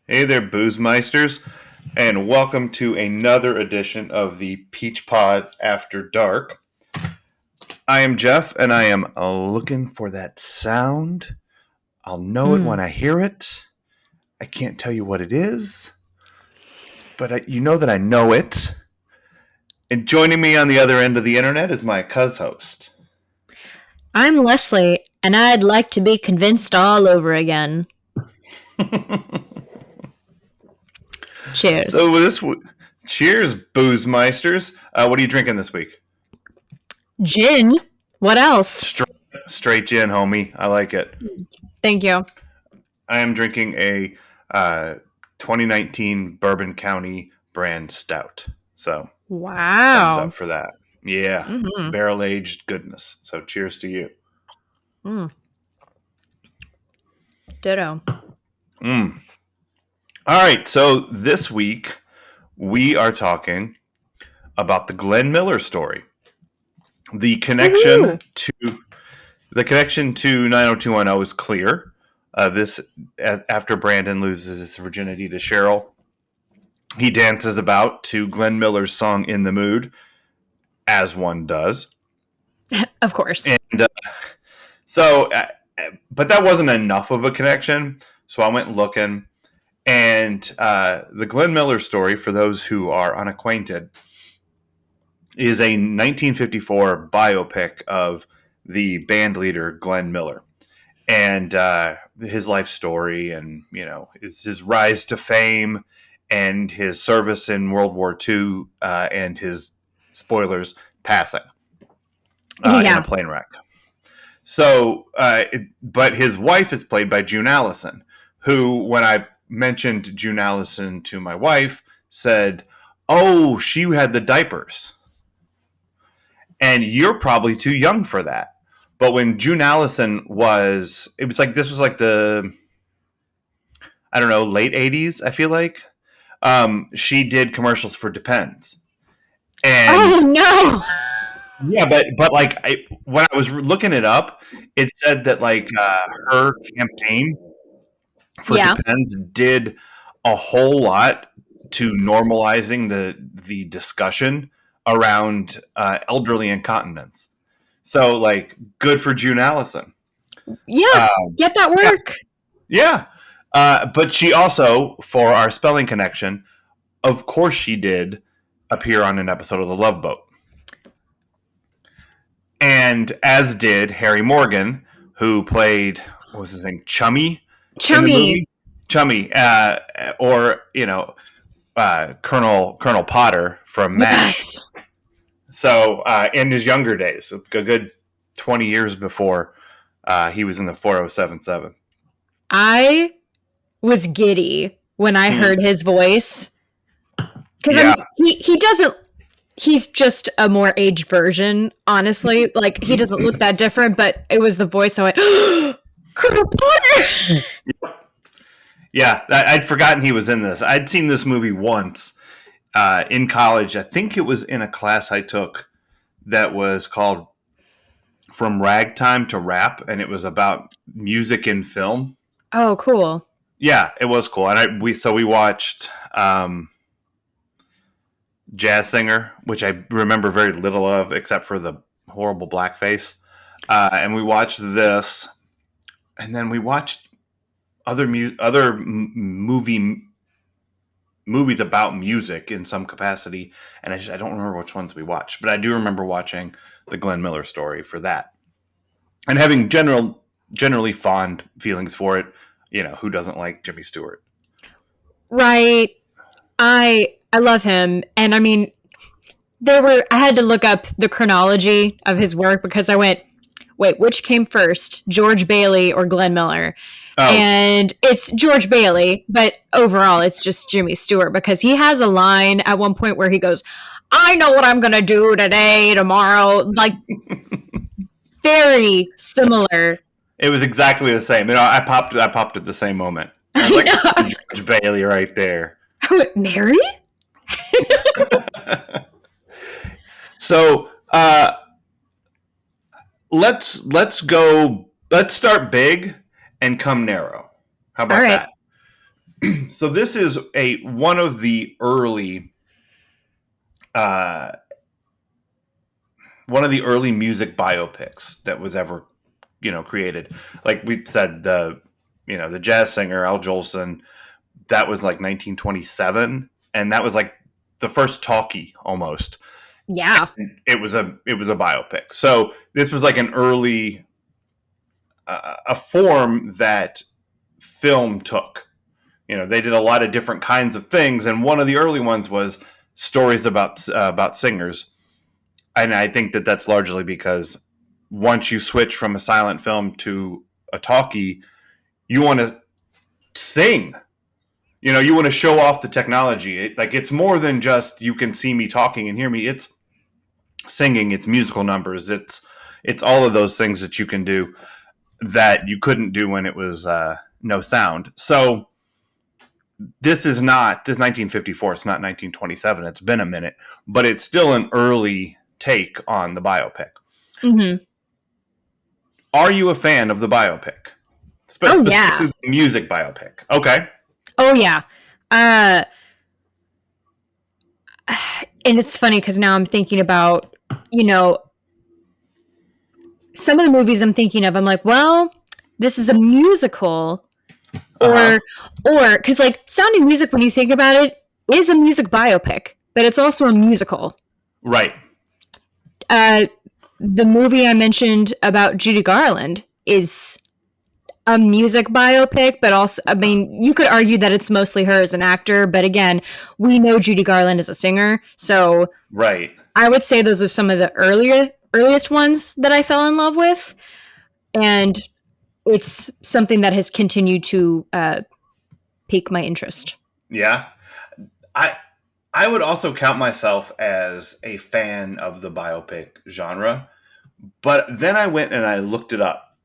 Hey there, Boozemeisters, and welcome to another edition of the Peach Pod After Dark. I am Jeff, and I am looking for that sound. I'll know it when I hear it. I can't tell you what it is, but you know that I know it. And joining me on the other end of the internet is my host. I'm Leslie, and I'd like to be convinced all over again. Cheers. So cheers, Boozemeisters. What are you drinking this week? Gin. What else? Straight gin, homie. I like it. Thank you. I am drinking a 2019 Bourbon County brand stout. So, wow. Thumbs up for that. Yeah, It's barrel-aged goodness. So, cheers to you. Ditto. All right, so this week we are talking about the Glenn Miller story. The connection to 90210 is clear. This after Brandon loses his virginity to Cheryl, he dances about to Glenn Miller's song "In the Mood," as one does. Of course. And but that wasn't enough of a connection. So I went looking, and the Glenn Miller story, for those who are unacquainted, is a 1954 biopic of the band leader Glenn Miller, and his life story, and his rise to fame, and his service in World War II, and his spoilers passing in a plane wreck. So, but his wife is played by June Allison, who, when I mentioned June Allison to my wife, said, "Oh, she had the diapers." And you're probably too young for that. But when June Allison this was like the, I don't know, late 80s, I feel like. She did commercials for Depends. And, oh, no! Yeah, but when I was looking it up, it said that her campaign for Depends did a whole lot to normalizing the discussion around elderly incontinence. So, good for June Allison. Yeah, get that work. Yeah. But she also, for our spelling connection, of course she did appear on an episode of The Love Boat. And as did Harry Morgan, who played, what was his name? Chummy. Chummy, or Colonel Potter from MASH. Yes. So in his younger days, a good 20 years before he was in the 4077. I was giddy when I heard his voice, because he doesn't. He's just a more aged version, honestly. He doesn't look that different, but it was the voice. So I went, Colonel Potter. Yeah, I'd forgotten he was in this. I'd seen this movie once in college. I think it was in a class I took that was called From Ragtime to Rap, and it was about music in film. Oh, cool. Yeah, it was cool. And we watched Jazz Singer, which I remember very little of except for the horrible blackface. And we watched this, and then we watched other movies about music in some capacity, and I don't remember which ones we watched, but I do remember watching the Glenn Miller story for that, and having generally fond feelings for it. Who doesn't like Jimmy Stewart? Right. I love him, and I mean, I had to look up the chronology of his work because I went, wait, which came first, George Bailey or Glenn Miller? Oh. And it's George Bailey, but overall it's just Jimmy Stewart, because he has a line at one point where he goes, "I know what I'm going to do today, tomorrow." Very similar. It was exactly the same. I popped at the same moment. I was like, George Bailey right there. I went, Mary? So let's start big and come narrow. How about that? So this is one of the early music biopics that was ever created. Like we said, the jazz singer Al Jolson, that was like 1927, and that was like the first talkie almost. Yeah. And it was a biopic. So this was like an early a form that film took. They did a lot of different kinds of things, and one of the early ones was stories about singers. And I think that that's largely because once you switch from a silent film to a talkie, you want to sing. You want to show off the technology. It's more than just you can see me talking and hear me. It's singing, it's musical numbers, it's all of those things that you can do that you couldn't do when it was no sound. So this is 1954. It's not 1927. It's been a minute, but it's still an early take on the biopic. Mm-hmm. Are you a fan of the biopic? Yeah. The music biopic. Okay. Oh, yeah. And it's funny because now I'm thinking about, some of the movies I'm thinking of, I'm like, well, this is a musical. Or because like Sound of Music, when you think about it, is a music biopic, but it's also a musical. Right. The movie I mentioned about Judy Garland is a music biopic, but also, I mean, you could argue that it's mostly her as an actor, but again, we know Judy Garland as a singer, so right. I would say those are some of the earliest ones that I fell in love with, and it's something that has continued to pique my interest. Yeah. I would also count myself as a fan of the biopic genre, but then I went and I looked it up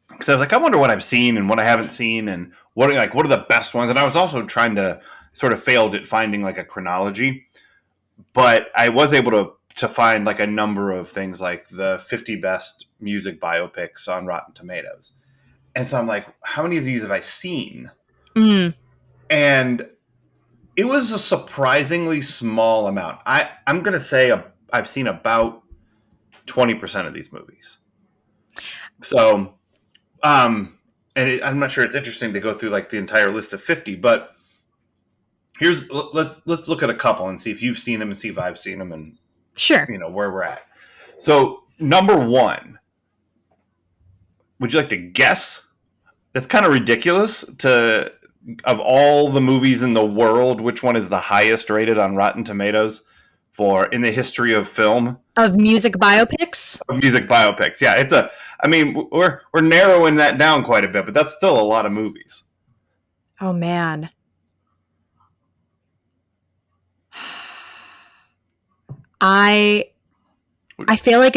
because I was like, I wonder what I've seen and what I haven't seen and what are the best ones. And I was also trying to sort of failed at finding like a chronology, but I was able to find like a number of things like the 50 best music biopics on Rotten Tomatoes. And so I'm like, how many of these have I seen? Mm. And it was a surprisingly small amount. I'm going to say I've seen about 20% of these movies. So, I'm not sure it's interesting to go through like the entire list of 50, but let's look at a couple and see if you've seen them and see if I've seen them and sure, where we're at. So, number one, would you like to guess? That's kind of ridiculous of all the movies in the world, which one is the highest rated on Rotten Tomatoes in the history of film? Of music biopics? Of music biopics, yeah. We're narrowing that down quite a bit, but that's still a lot of movies. Oh, man. I feel like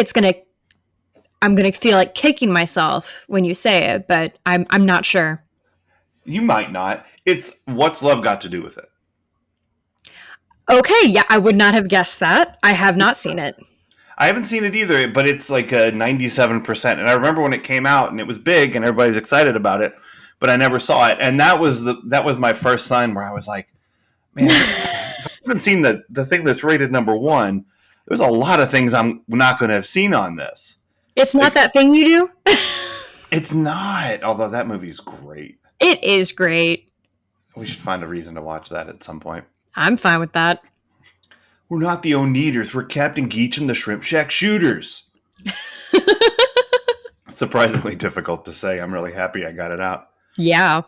I'm going to feel like kicking myself when you say it, but I'm not sure. You might not. It's What's Love Got to Do with It? Okay, yeah, I would not have guessed that. I have not seen it. I haven't seen it either, but it's like a 97%. And I remember when it came out and it was big and everybody was excited about it, but I never saw it. And that was my first sign where I was like, man, if I haven't seen the thing that's rated number one, there's a lot of things I'm not going to have seen on this. It's not that thing you do? It's not, although that movie's great. It is great. We should find a reason to watch that at some point. I'm fine with that. We're not the Oneaters. We're Captain Geach and the Shrimp Shack Shooters. Surprisingly difficult to say. I'm really happy I got it out. Yeah.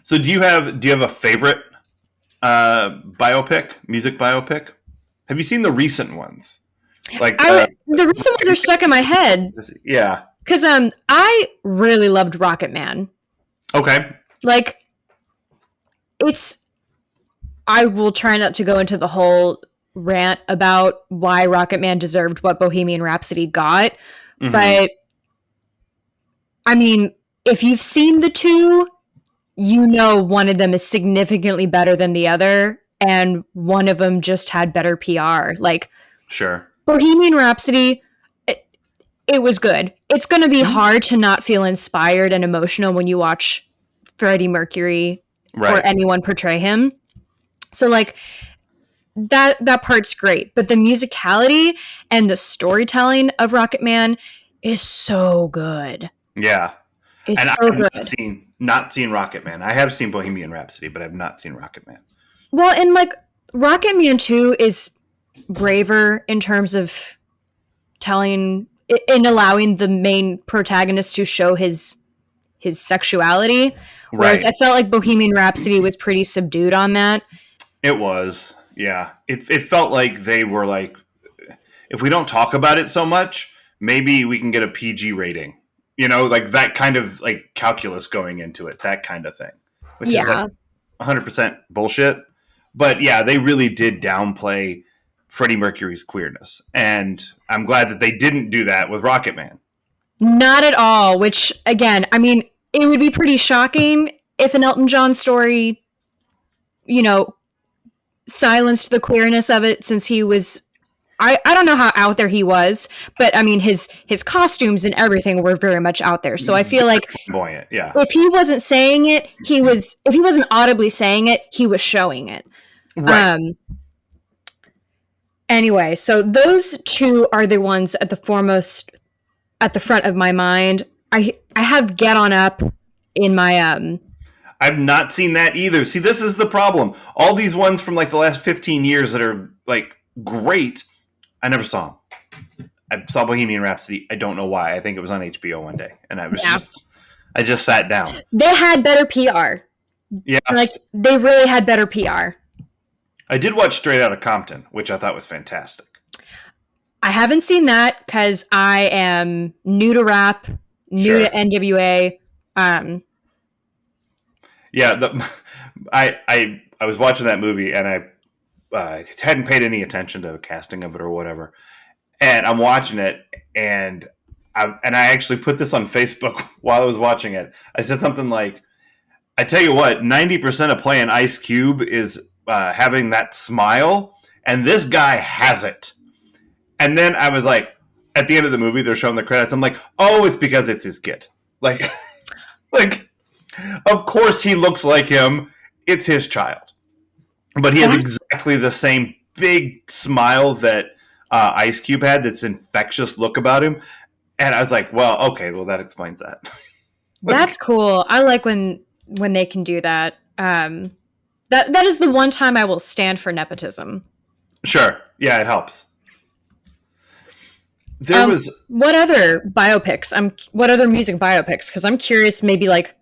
So do you have a favorite biopic, music biopic? Have you seen the recent ones? Like the recent ones are stuck in my head. Yeah. Because I really loved Rocket Man. Okay. Like, I will try not to go into the whole rant about why Rocket Man deserved what Bohemian Rhapsody got. Mm-hmm. But, I mean, if you've seen the two, you know one of them is significantly better than the other. And one of them just had better PR. Like, sure. Bohemian Rhapsody, it was good. It's going to be hard to not feel inspired and emotional when you watch Freddie Mercury or Right. anyone portray him. So like that part's great, but the musicality and the storytelling of Rocket Man is so good. Yeah. And It's I so have good. not seen Rocket Man. I have seen Bohemian Rhapsody, but I've not seen Rocket Man. Well, and like Rocket Man 2 is braver in terms of telling in allowing the main protagonist to show his sexuality, whereas Right. I felt like Bohemian Rhapsody was pretty subdued on that. It was. Yeah. It felt like they were like, if we don't talk about it so much, maybe we can get a PG rating. You know, like that kind of like calculus going into it, that kind of thing, which is like Yeah. 100% bullshit. But yeah, they really did downplay Freddie Mercury's queerness. And I'm glad that they didn't do that with Rocket Man. Not at all, which again, I mean, it would be pretty shocking if an Elton John story, you know, silenced the queerness of it, since he was I don't know how out there he was, but I mean his costumes and everything were very much out there. So I feel like Buoyant, yeah. if he wasn't saying it, if he wasn't audibly saying it, he was showing it. Right. Anyway, so those two are the ones at the front of my mind. I have Get On Up in my I've not seen that either. See, this is the problem. All these ones from like the last 15 years that are like great, I never saw them. I saw Bohemian Rhapsody. I don't know why. I think it was on HBO one day, and I just sat down. They had better PR. Yeah, Like they really had better PR. I did watch Straight Outta Compton, which I thought was fantastic. I haven't seen that because I am new to rap, new to NWA. Yeah, I was watching that movie and I hadn't paid any attention to the casting of it or whatever, and I'm watching it and I actually put this on Facebook while I was watching it. I said something like, "I tell you what, 90% of playing Ice Cube is having that smile, and this guy has it." And then I was like, at the end of the movie, they're showing the credits. I'm like, oh, it's because it's his kid. Like, like, of course he looks like him. It's his child. But he has exactly the same big smile that Ice Cube had, that's infectious look about him. And I was like, well, okay, well, that explains that. That's cool. I like when they can do that. That is the one time I will stand for nepotism. Sure. Yeah, it helps. There was what other biopics? What other music biopics? Because I'm curious. Maybe like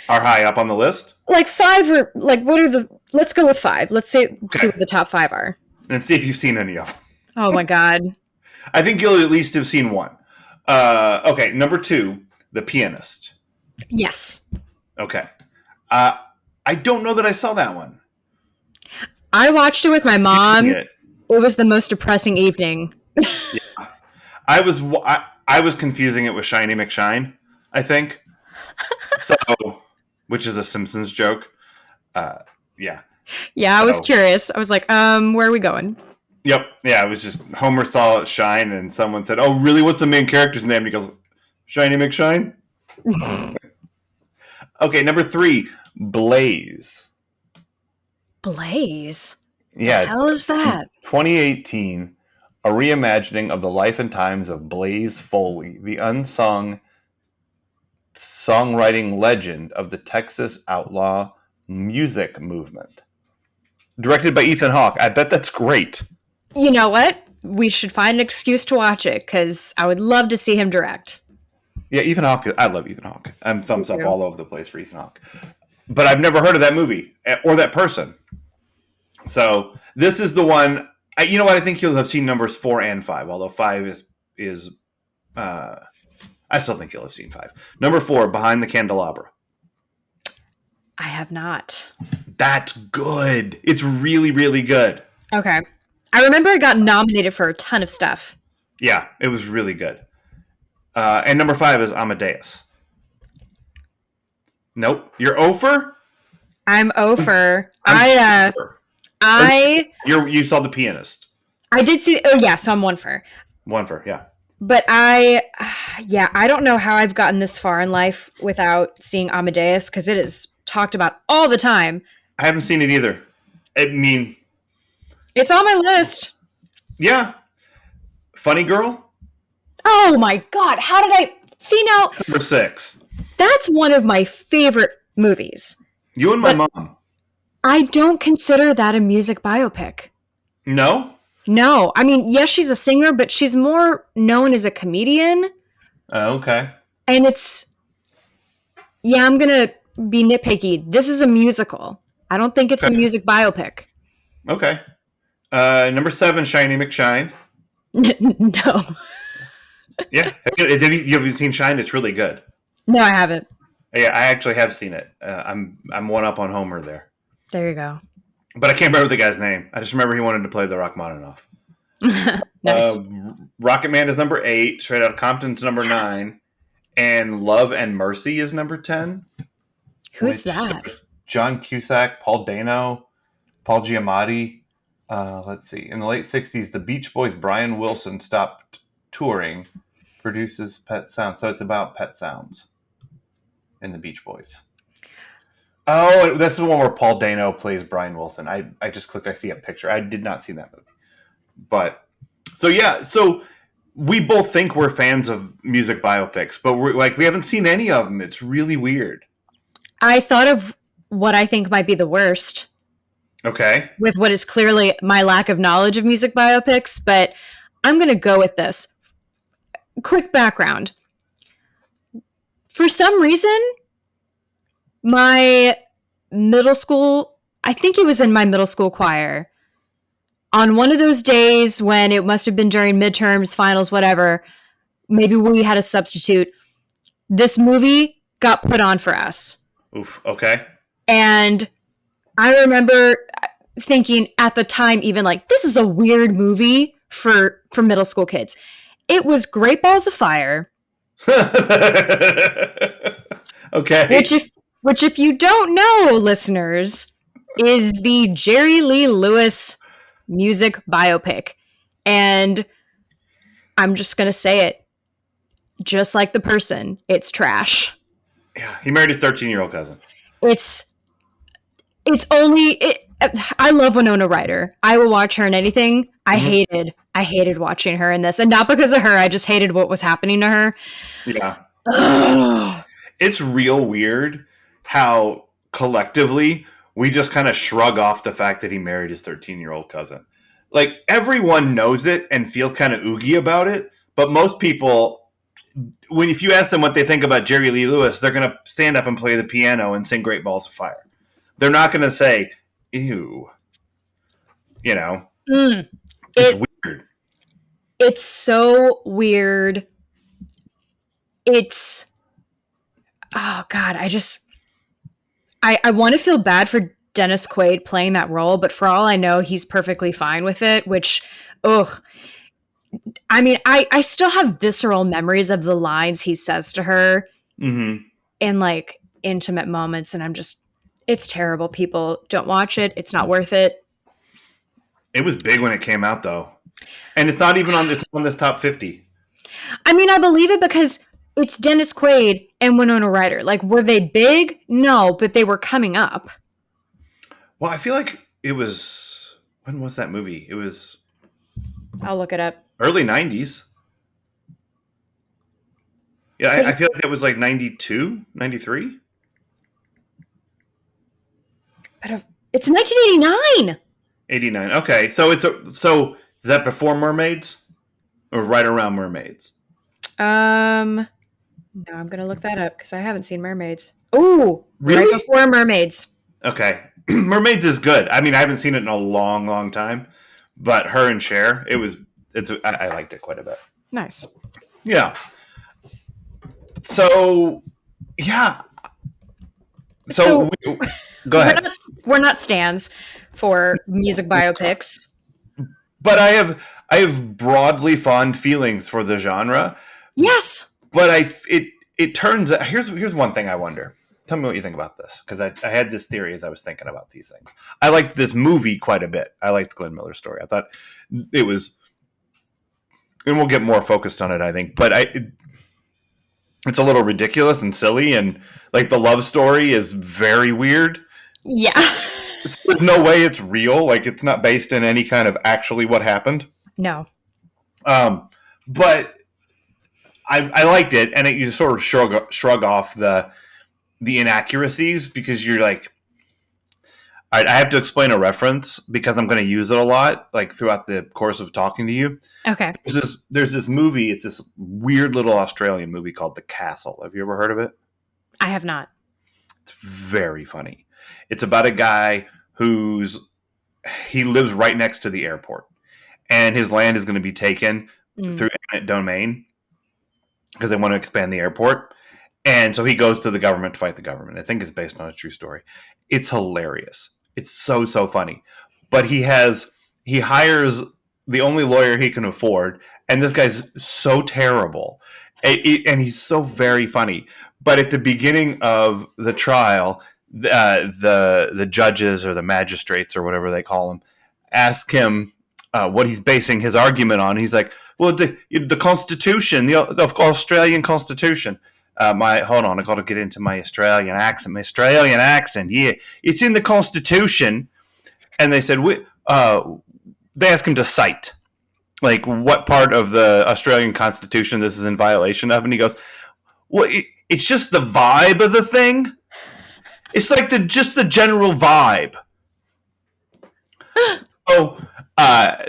are high up on the list. Like 5 or like what are the? Let's go with 5. Let's see what the top 5 are. And see if you've seen any of them. Oh my god! I think you'll at least have seen one. Okay, number 2, The Pianist. Yes. Okay. I don't know that I saw that one. I watched it with my mom. It was the most depressing evening. Yeah. I was confusing it with Shiny McShine, I think. So, which is a Simpsons joke. Yeah. Yeah, I was curious. I was like, where are we going? Yep. Yeah, it was just Homer saw it shine and someone said, "Oh, really? What's the main character's name?" And he goes, "Shiny McShine." Okay, number 3, Blaze. Blaze? Yeah. What the hell is that? 2018. A reimagining of the life and times of Blaze Foley, the unsung songwriting legend of the Texas outlaw music movement. Directed by Ethan Hawke. I bet that's great. You know what? We should find an excuse to watch it, because I would love to see him direct. Yeah, Ethan Hawke. I love Ethan Hawke. I'm thumbs up all over the place for Ethan Hawke. But I've never heard of that movie or that person. So this is the one. You know what? I think you'll have seen numbers 4 and 5, although 5 is I still think you'll have seen 5. Number 4, Behind the Candelabra. I have not. That's good. It's really, really good. Okay. I remember it got nominated for a ton of stuff. Yeah, it was really good. And number 5 is Amadeus. Nope. You're Ofer? I'm Ofer. You saw The Pianist. I did see. Oh yeah, so I'm 1 for. 1 for, yeah. But I don't know how I've gotten this far in life without seeing Amadeus, because it is talked about all the time. I haven't seen it either. I mean, it's on my list. Yeah. Funny Girl? Oh my God. How did I see now? Number 6. That's one of my favorite movies. You and My Mom. I don't consider that a music biopic. No? No. I mean, yes, she's a singer, but she's more known as a comedian. Okay. And I'm going to be nitpicky. This is a musical. I don't think it's a music biopic. Okay. Number 7, Shiny McShine. No. Yeah. You have seen Shine? It's really good. No, I haven't. Yeah, I actually have seen it. I'm one up on Homer there. There you go. But I can't remember the guy's name. I just remember he wanted to play the Rachmaninoff. Nice. Rocket Man is number 8. Straight Outta Compton's number 9. And Love and Mercy is number 10. Who's that? John Cusack, Paul Dano, Paul Giamatti. Let's see. In the late 60s, the Beach Boys' Brian Wilson stopped touring, produces Pet Sounds. So it's about pet sounds in the Beach Boys. Oh, that's the one where Paul Dano plays Brian Wilson. I just clicked. I see a picture. I did not see that movie. But, so we both think we're fans of music biopics, but we haven't seen any of them. It's really weird. I thought of what I think might be the worst. Okay. With what is clearly my lack of knowledge of music biopics, but I'm going to go with this. Quick background. For some reason, my middle school, I think it was in my middle school choir, on one of those days when it must have been during midterms, finals, whatever, maybe we had a substitute, this movie got put on for us. Oof, okay. And I remember thinking at the time, even like, this is a weird movie for middle school kids. It was Great Balls of Fire. Okay. Which if you don't know, listeners, is the Jerry Lee Lewis music biopic. And I'm just going to say it. Just like the person, it's trash. Yeah, he married his 13-year-old cousin. I love Winona Ryder. I will watch her in anything. I hated watching her in this. And not because of her, I just hated what was happening to her. Yeah. It's real weird how collectively we just kind of shrug off the fact that he married his 13-year-old cousin. Like, everyone knows it and feels kind of oogie about it, but most people, if you ask them what they think about Jerry Lee Lewis, they're going to stand up and play the piano and sing Great Balls of Fire. They're not going to say, ew. You know? It's weird. It's so weird. It's... Oh, God, I want to feel bad for Dennis Quaid playing that role, but for all I know, he's perfectly fine with it, which, I mean, I still have visceral memories of the lines he says to her in, like, intimate moments, and it's terrible. People don't watch it. It's not worth it. It was big when it came out, though. And it's not even on this top 50. I mean, I believe it because it's Dennis Quaid and Winona Ryder. Like, were they big? No, but they were coming up. Well, I feel like it was... When was that movie? It was... I'll look it up. Early 90s. Yeah, I feel like it was like 92, 93. But it's 1989. 89. Okay, so so is that before Mermaids or right around Mermaids? No, I'm gonna look that up because I haven't seen Mermaids. Ooh, really? Right before Mermaids. Okay, Mermaids is good. I mean, I haven't seen it in a long, long time, but her and Cher, I liked it quite a bit. Nice. Yeah. So, yeah. So go ahead. We're not stans for music biopics, but I have broadly fond feelings for the genre. Yes. But it turns out, here's one thing I wonder. Tell me what you think about this, because I had this theory as I was thinking about these things. I liked this movie quite a bit. I liked Glenn Miller's story. I thought it was, and we'll get more focused on it, I think. But it's a little ridiculous and silly, and like the love story is very weird. Yeah. There's no way it's real. Like it's not based in any kind of actually what happened. No. But I liked it, and you sort of shrug off the inaccuracies because you're like, all right, I have to explain a reference because I'm going to use it a lot, like throughout the course of talking to you. Okay. There's this movie. It's this weird little Australian movie called The Castle. Have you ever heard of it? I have not. It's very funny. It's about a guy he lives right next to the airport, and his land is going to be taken through eminent domain because they want to expand the airport. And so he goes to the government to fight the government. I think it's based on a true story. It's hilarious. It's so funny. But he hires the only lawyer he can afford, and this guy's so terrible. And he's so very funny. But at the beginning of the trial, the judges or the magistrates or whatever they call them ask him what he's basing his argument on. He's like, well, the Constitution, the Australian Constitution. Hold on, I got to get into my Australian accent. My Australian accent, yeah, it's in the Constitution. And they said, they asked him to cite, like, what part of the Australian Constitution this is in violation of, and he goes, well, it's just the vibe of the thing. It's like just the general vibe. So I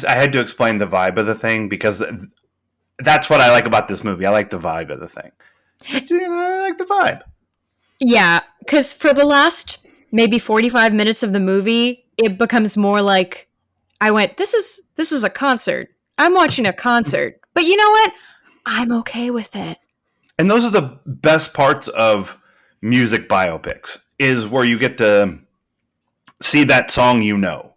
had to explain the vibe of the thing because that's what I like about this movie. I like the vibe of the thing. I like the vibe. Yeah, because for the last maybe 45 minutes of the movie, it becomes more like I went, this is a concert. I'm watching a concert. But you know what? I'm okay with it. And those are the best parts of music biopics, is where you get to see that song you know.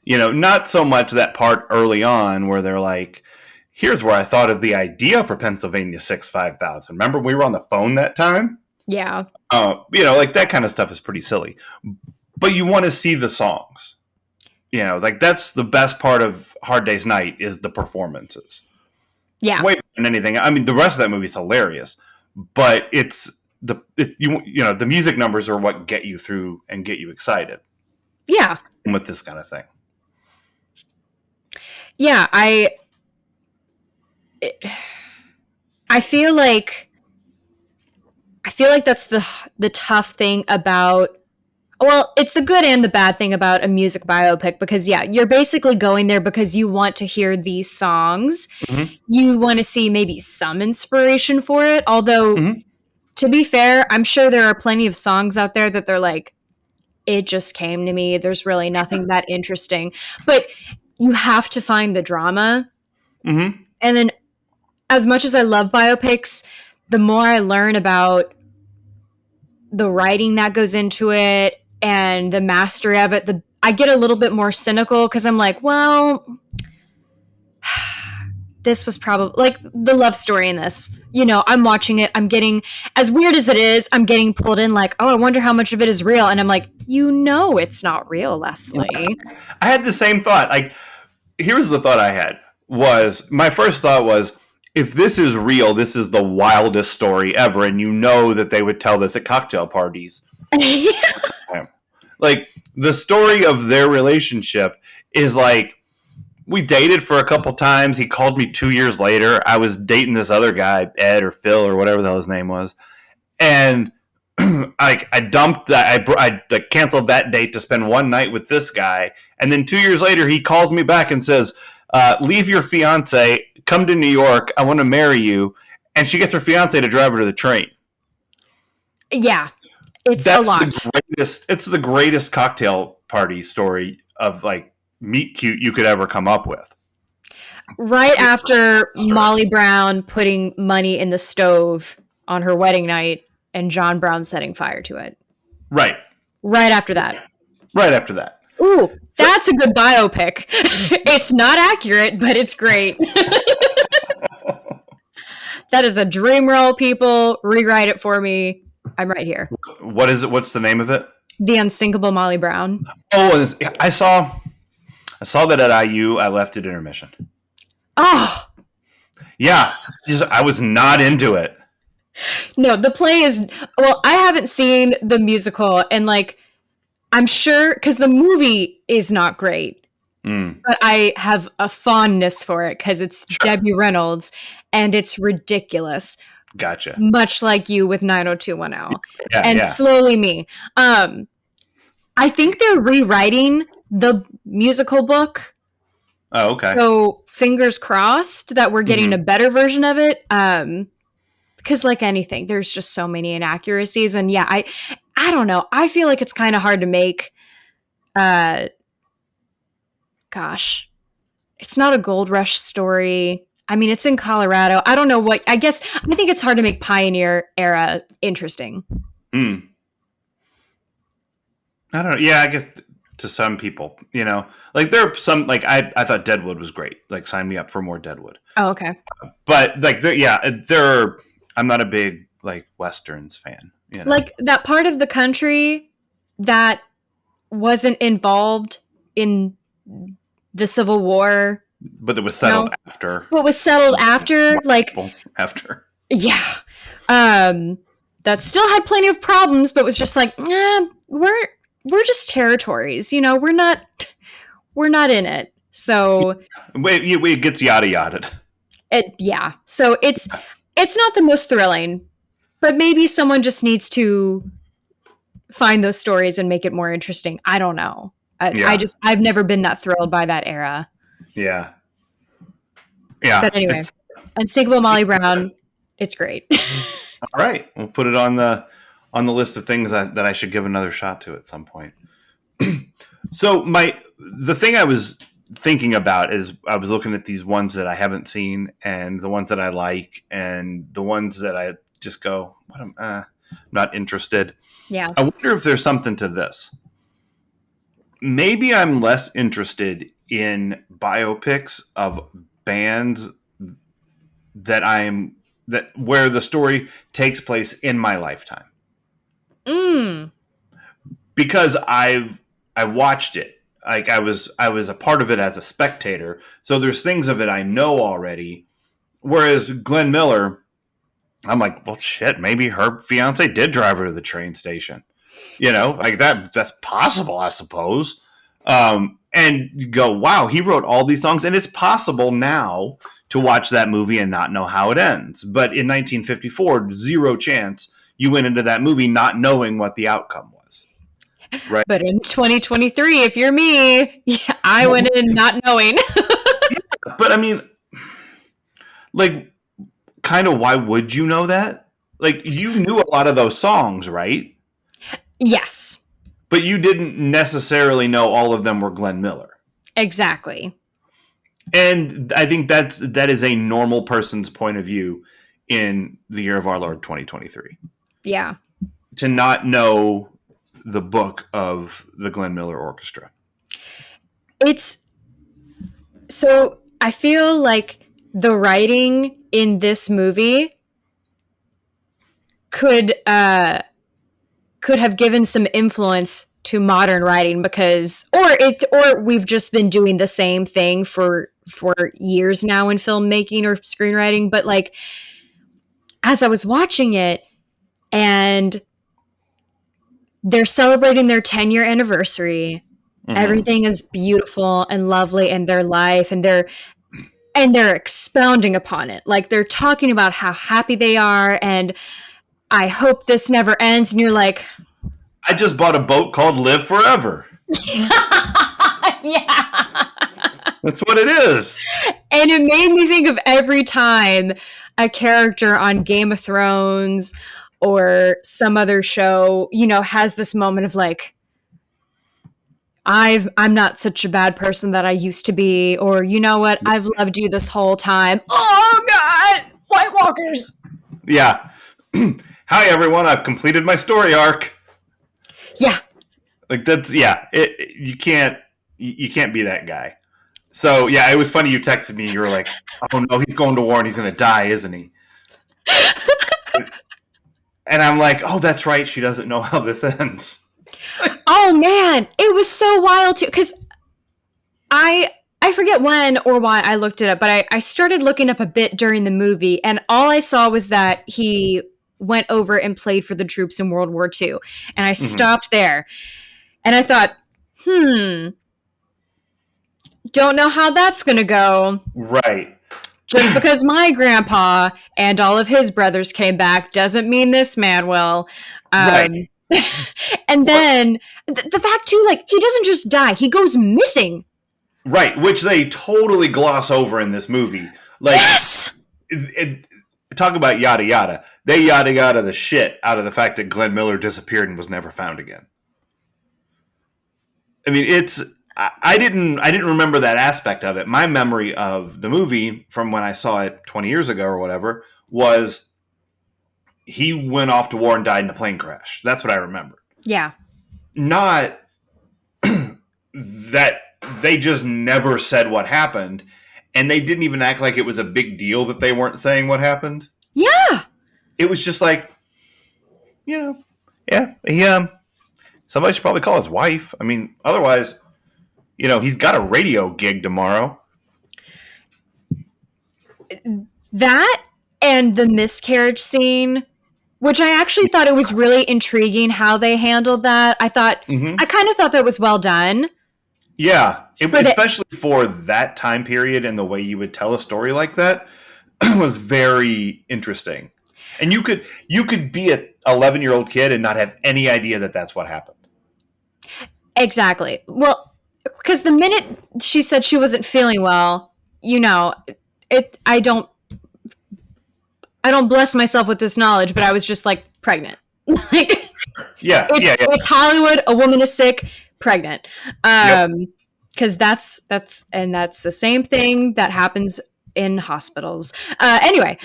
You know, not so much that part early on where they're like, here's where I thought of the idea for Pennsylvania 65000. Remember we were on the phone that time? Yeah. Like that kind of stuff is pretty silly. But you want to see the songs. You know, like that's the best part of Hard Day's Night is the performances. Yeah. Way better than anything. I mean, the rest of that movie is hilarious, but the music numbers are what get you through and get you excited. Yeah. With this kind of thing. Yeah, I feel like that's the tough thing about, well, it's the good and the bad thing about a music biopic, because yeah, you're basically going there because you want to hear these songs. Mm-hmm. You want to see maybe some inspiration for it. Although, to be fair, I'm sure there are plenty of songs out there that they're like, it just came to me. There's really nothing that interesting. But you have to find the drama. Mm-hmm. And then as much as I love biopics, the more I learn about the writing that goes into it and the mastery of it, I get a little bit more cynical because I'm like, well, this was probably like the love story in this. You know, I'm watching it. I'm getting, as weird as it is, I'm getting pulled in like, oh, I wonder how much of it is real. And I'm like, it's not real, Leslie. I had the same thought. Like, here's the thought I had my first thought was, if this is real, this is the wildest story ever. And you know that they would tell this at cocktail parties. Like, the story of their relationship is like, we dated for a couple times. He called me 2 years later. I was dating this other guy, Ed or Phil or whatever the hell his name was. And I dumped that. I canceled that date to spend one night with this guy. And then 2 years later, he calls me back and says, leave your fiance, come to New York. I want to marry you. And she gets her fiance to drive her to the train. Yeah. That's a lot. It's the greatest cocktail party story of like meet cute you could ever come up with. Right after Molly Brown putting money in the stove on her wedding night and John Brown setting fire to it. Right. Right after that. Ooh, that's a good biopic. It's not accurate, but it's great. That is a dream role, people. Rewrite it for me. I'm right here. What is it? What's the name of it? The Unsinkable Molly Brown. Oh, I saw that at IU. I left at intermission. Oh. Yeah. I was not into it. No, the play is, well, I haven't seen the musical, and like, I'm sure, because the movie is not great, but I have a fondness for it because it's Sure. Debbie Reynolds and it's ridiculous, Gotcha. much like you with 90210 Yeah, and yeah. Slowly Me. I think they're rewriting the musical book. Oh, okay. So fingers crossed that we're getting a Mhm. better version of it. Because like anything, there's just so many inaccuracies. And yeah, I don't know. I feel like it's kind of hard to make, uh, gosh, it's not a gold rush story. I mean, it's in Colorado. I don't know what, I guess, I think it's hard to make pioneer era interesting. Mm. I don't know. Yeah, I guess to some people, like there are some, like I thought Deadwood was great. Like sign me up for more Deadwood. Oh, okay. But like, I'm not a big like Westerns fan, Like that part of the country that wasn't involved in the Civil War. But it was settled after. What was settled after, like, After. yeah. That still had plenty of problems, but was just like, we're just territories, we're not in it. So It gets yada yada. yeah. So it's not the most thrilling, but maybe someone just needs to find those stories and make it more interesting. I don't know. I've never been that thrilled by that era. Yeah. Yeah. But anyway, Unsinkable Molly Brown, it's great. All right. We'll put it on the list of things that I should give another shot to at some point. So the thing I was thinking about is I was looking at these ones that I haven't seen and the ones that I like and the ones that I just go, I'm not interested. Yeah. I wonder if there's something to this. Maybe I'm less interested in biopics of bands where the story takes place in my lifetime. Because I watched it. Like I was a part of it as a spectator. So there's things of it I know already. Whereas Glenn Miller, I'm like, well, shit, maybe her fiance did drive her to the train station. Like that's possible, I suppose. And you go, wow, he wrote all these songs, and it's possible now to watch that movie and not know how it ends. But in 1954, zero chance you went into that movie not knowing what the outcome was. Right. But in 2023, if you're me, I went in not knowing. But I mean, like, kind of why would you know that? Like, you knew a lot of those songs, right? Yes. But you didn't necessarily know all of them were Glenn Miller. Exactly. And I think that is a normal person's point of view in the year of our Lord 2023. Yeah. To not know the book of the Glenn Miller Orchestra. So I feel like the writing in this movie could have given some influence to modern writing because or we've just been doing the same thing for years now in filmmaking or screenwriting. But like, as I was watching it and they're celebrating their 10-year anniversary, everything is beautiful and lovely in their life, and they're expounding upon it. Like they're talking about how happy they are and I hope this never ends. And you're like, I just bought a boat called Live Forever. Yeah. That's what it is. And it made me think of every time a character on Game of Thrones or some other show, has this moment of like, I'm not such a bad person that I used to be, or you know what, I've loved you this whole time. Oh God, White Walkers. Yeah. Hi everyone, I've completed my story arc. Yeah. Like that's you can't be that guy. So yeah, it was funny you texted me, you were like, oh no, he's going to war and he's gonna die, isn't he? And I'm like, oh that's right, she doesn't know how this ends. Oh man, it was so wild too, because I forget when or why I looked it up, but I started looking up a bit during the movie, and all I saw was that he went over and played for the troops in World War II. And I stopped there and I thought, don't know how that's going to go. Right. Just because my grandpa and all of his brothers came back doesn't mean this man will. Right. And then the fact too, like, he doesn't just die, he goes missing. Right, which they totally gloss over in this movie. Like, yes! Talk about yada yada. They yada yada the shit out of the fact that Glenn Miller disappeared and was never found again. I mean, I didn't remember that aspect of it. My memory of the movie from when I saw it 20 years ago or whatever was he went off to war and died in a plane crash. That's what I remember. Yeah. Not that they just never said what happened, and they didn't even act like it was a big deal that they weren't saying what happened. Yeah. It was just like, yeah, he somebody should probably call his wife. I mean, otherwise, he's got a radio gig tomorrow. That and the miscarriage scene, which I actually thought it was really intriguing how they handled that. I kind of thought that was well done. Yeah, especially for that time period and the way you would tell a story like that was very interesting. And you could be an 11-year-old kid and not have any idea that that's what happened. Exactly. Well, because the minute she said she wasn't feeling well, I don't bless myself with this knowledge, but I was just like, pregnant. Like, it's Hollywood. A woman is sick, pregnant. Because that's the same thing that happens in hospitals. Anyway,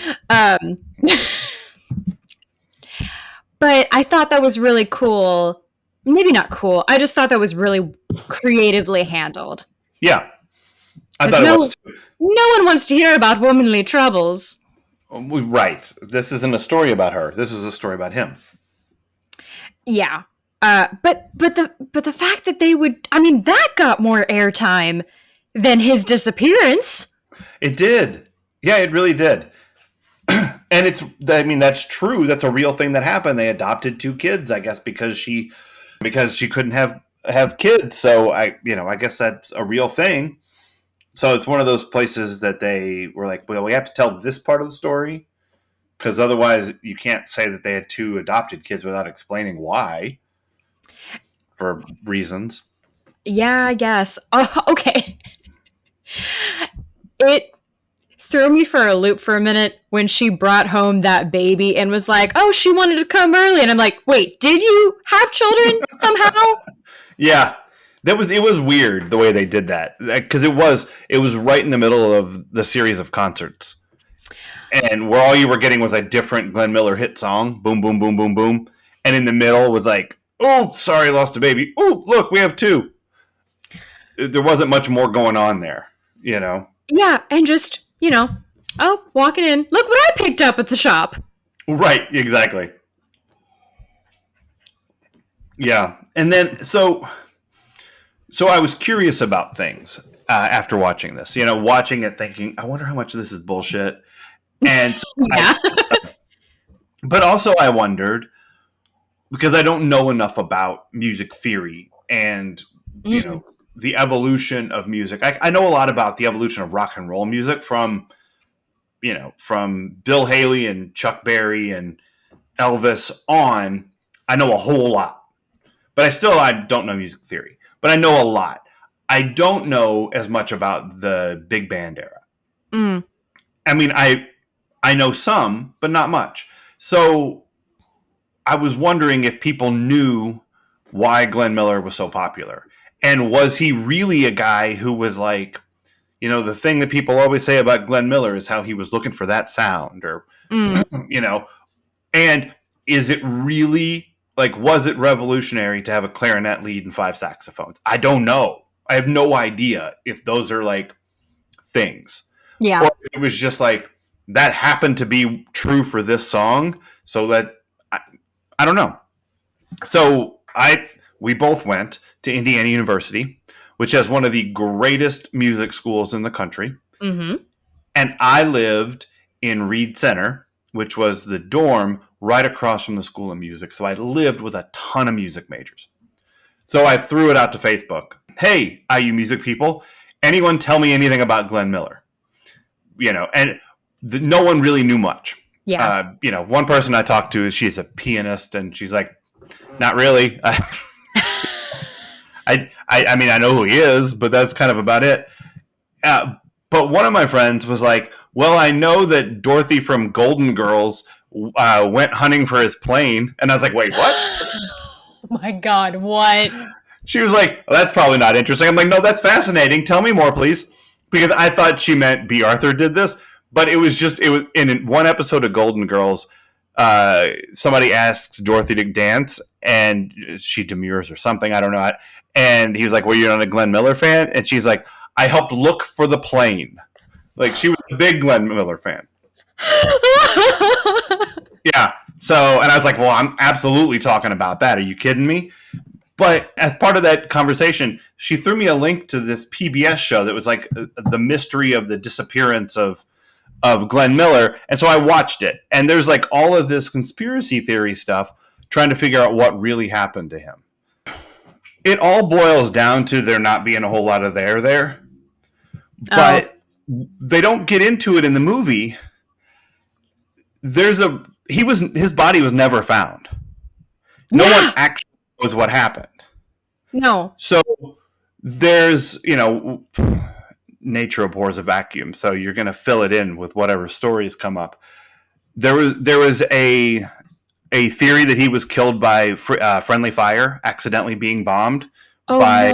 but I thought that was really cool. Maybe not cool. I just thought that was really creatively handled. Yeah, I thought it was too. No one wants to hear about womanly troubles. Right. This isn't a story about her. This is a story about him. Yeah. But the fact that they would, I mean, that got more airtime than his disappearance. It did. Yeah, it really did. And that's true. That's a real thing that happened. They adopted 2 kids, I guess, because she couldn't have kids. So I guess that's a real thing. So it's one of those places that they were like, well, we have to tell this part of the story because otherwise you can't say that they had 2 adopted kids without explaining why for reasons. Yeah, I guess. Oh, okay. It threw me for a loop for a minute when she brought home that baby and was like, oh, she wanted to come early. And I'm like, wait, did you have children somehow? Yeah. It was weird the way they did that because it was right in the middle of the series of concerts, and where all you were getting was a different Glenn Miller hit song, boom, boom, boom, boom, boom, and in the middle was like, oh, sorry, lost a baby. Oh, look, we have 2. There wasn't much more going on there, Yeah, and just walking in, look what I picked up at the shop. Right, exactly. Yeah, and then so I was curious about things after watching this. Watching it, thinking, I wonder how much of this is bullshit. And yeah. but also I wondered because I don't know enough about music theory and the evolution of music. I know a lot about the evolution of rock and roll music from Bill Haley and Chuck Berry and Elvis on. I know a whole lot, but I don't know music theory. But I know a lot. I don't know as much about the big band era. I mean, I know some, but not much. So I was wondering if people knew why Glenn Miller was so popular. And was he really a guy who was like, the thing that people always say about Glenn Miller is how he was looking for that sound or, and is it really... Like, was it revolutionary to have a clarinet lead and 5 saxophones? I don't know. I have no idea if those are, like, things. Yeah. Or if it was just, like, that happened to be true for this song, so that... I don't know. So, we both went to Indiana University, which has one of the greatest music schools in the country. Mm-hmm. And I lived in Reed Center, which was the dorm right across from the School of Music. So I lived with a ton of music majors. So I threw it out to Facebook. Hey, IU music people, anyone tell me anything about Glenn Miller? And no one really knew much. Yeah. One person I talked to, she's a pianist, and she's like, not really. I mean, I know who he is, but that's kind of about it. But one of my friends was like, well, I know that Dorothy from Golden Girls went hunting for his plane. And I was like, wait, what? Oh my God, what? She was like, well, that's probably not interesting. I'm like, no, that's fascinating. Tell me more, please. Because I thought she meant B. Arthur did this. But it was in one episode of Golden Girls, somebody asks Dorothy to dance, and she demurs or something. I don't know. And he was like, well, you're not a Glenn Miller fan? And she's like, I helped look for the plane. Like, she was a big Glenn Miller fan. Yeah. So, and I was like, well, I'm absolutely talking about that. Are you kidding me? But as part of that conversation, she threw me a link to this PBS show that was like the mystery of the disappearance of Glenn Miller. And so I watched it. And there's like all of this conspiracy theory stuff trying to figure out what really happened to him. It all boils down to there not being a whole lot of there. But they don't get into it in the movie. His body was never found. No one actually knows what happened. No. So there's, nature abhors a vacuum, so you're going to fill it in with whatever stories come up. There was a theory that he was killed by friendly fire, accidentally being bombed by